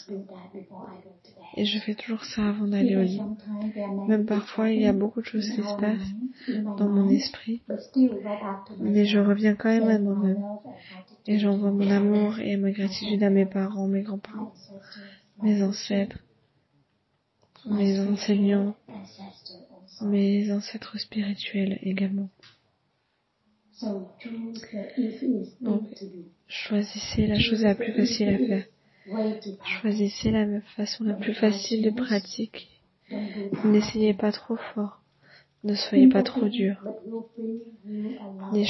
S2: Et je fais toujours ça avant d'aller au lit. Même parfois, il y a beaucoup de choses qui se passent dans mon esprit, mais je reviens quand même à moi-même. Et j'envoie mon amour et ma gratitude à mes parents, mes grands-parents, mes ancêtres, mes enseignants, mes ancêtres spirituels également. Donc, choisissez la chose la plus facile à faire. Choisissez la façon la plus facile de pratiquer. N'essayez pas trop fort. Ne soyez pas trop dur. Des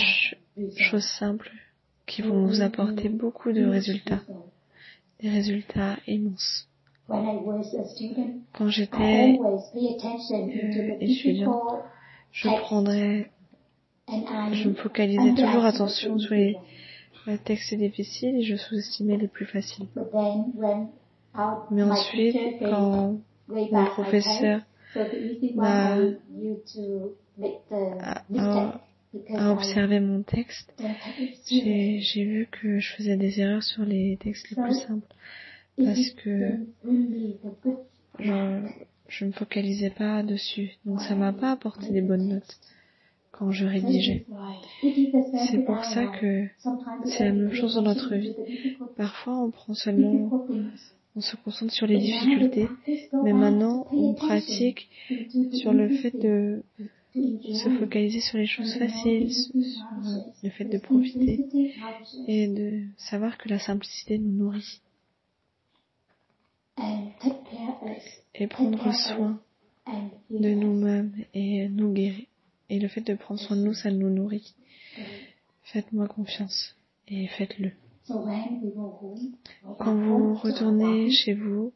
S2: choses simples qui vont vous apporter beaucoup de résultats. Des résultats immenses. Quand j'étais étudiante, je me focalisais toujours attention sur les textes difficiles et je sous-estimais les plus faciles. Mais ensuite, quand mon professeur a observé mon texte, j'ai vu que je faisais des erreurs sur les textes les plus simples parce que je me focalisais pas dessus. Donc ça m'a pas apporté des bonnes notes quand je rédigeais. C'est pour ça que c'est la même chose dans notre vie. Parfois on se concentre sur les difficultés, mais maintenant on pratique sur le fait de se focaliser sur les choses faciles, sur le fait de profiter et de savoir que la simplicité nous nourrit. Et prendre soin de nous-mêmes et nous guérir. Et le fait de prendre soin de nous, ça nous nourrit. Faites-moi confiance et faites-le. Quand vous retournez chez vous,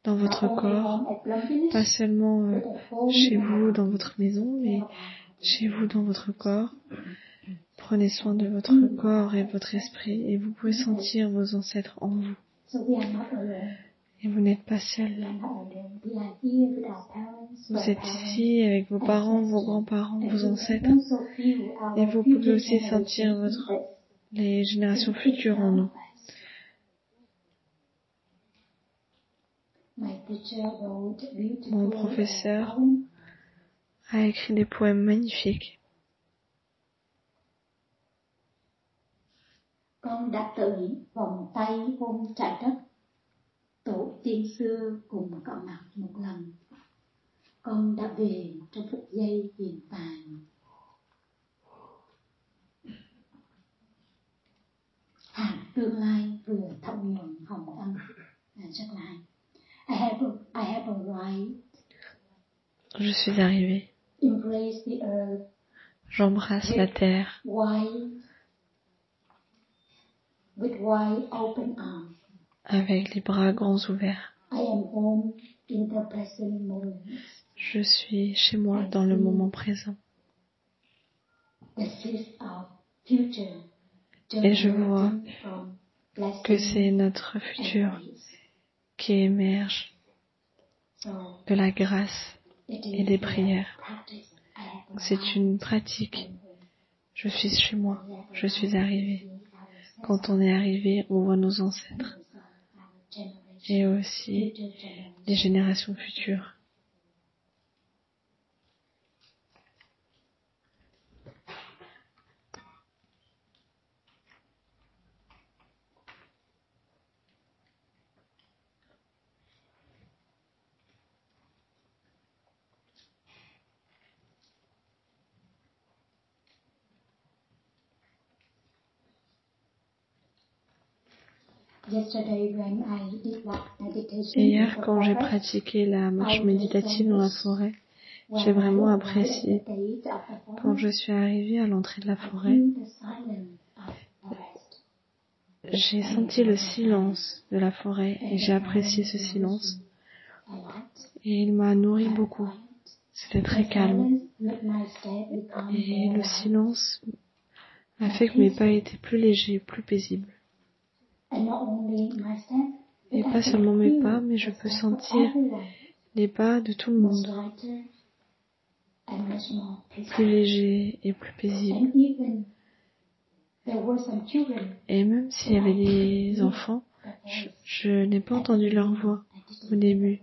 S2: dans votre corps, pas seulement chez vous, dans votre maison, mais chez vous, dans votre corps, prenez soin de votre corps et votre esprit et vous pouvez sentir vos ancêtres en vous. Et vous n'êtes pas seul. Vous êtes ici avec vos parents, vos grands-parents, vos ancêtres. Et vous pouvez aussi sentir les générations futures en nous. Mon professeur a écrit des poèmes magnifiques.
S3: Con đã tự vòng tay ôm trái đất, tổ tiên xưa cùng có mặt một lần. Con đã về trong phút giây hiện tại. Hạt tương lai vừa thấm nhuận hồng ân. Rất là hay. I have arrived.
S2: Je suis arrivée.
S3: Embrace the earth.
S2: J'embrasse la terre.
S3: With wide open arms.
S2: Avec les bras grands ouverts.
S3: I am home in the present moment.
S2: Je suis chez moi dans le moment présent. Et je vois que c'est notre futur qui émerge de la grâce et des prières. C'est une pratique. Je suis chez moi, je suis arrivée. Quand on est arrivé, on voit nos ancêtres et aussi les générations futures. Hier, quand j'ai pratiqué la marche méditative dans la forêt, j'ai vraiment apprécié. Quand je suis arrivée à l'entrée de la forêt, j'ai senti le silence de la forêt et j'ai apprécié ce silence. Et il m'a nourri beaucoup. C'était très calme. Et le silence a fait que mes pas étaient plus légers, plus paisibles. Et pas seulement mes pas, mais je peux sentir les pas de tout le monde. Plus légers et plus paisibles. Et même s'il y avait des enfants, Je n'ai pas entendu leur voix au début.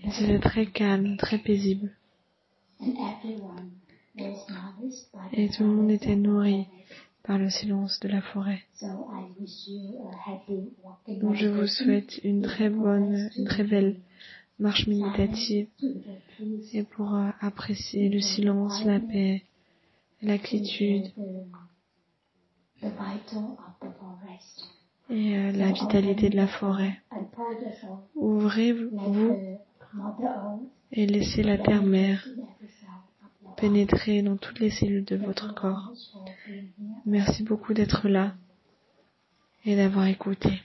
S2: Ils étaient très calmes, très paisibles. Et tout le monde était nourri par le silence de la forêt. Donc je vous souhaite une très belle marche méditative et pour apprécier le silence, la paix, la quiétude et la vitalité de la forêt. Ouvrez-vous et laissez la terre-mère pénétrer dans toutes les cellules de votre corps. Merci beaucoup d'être là et d'avoir écouté.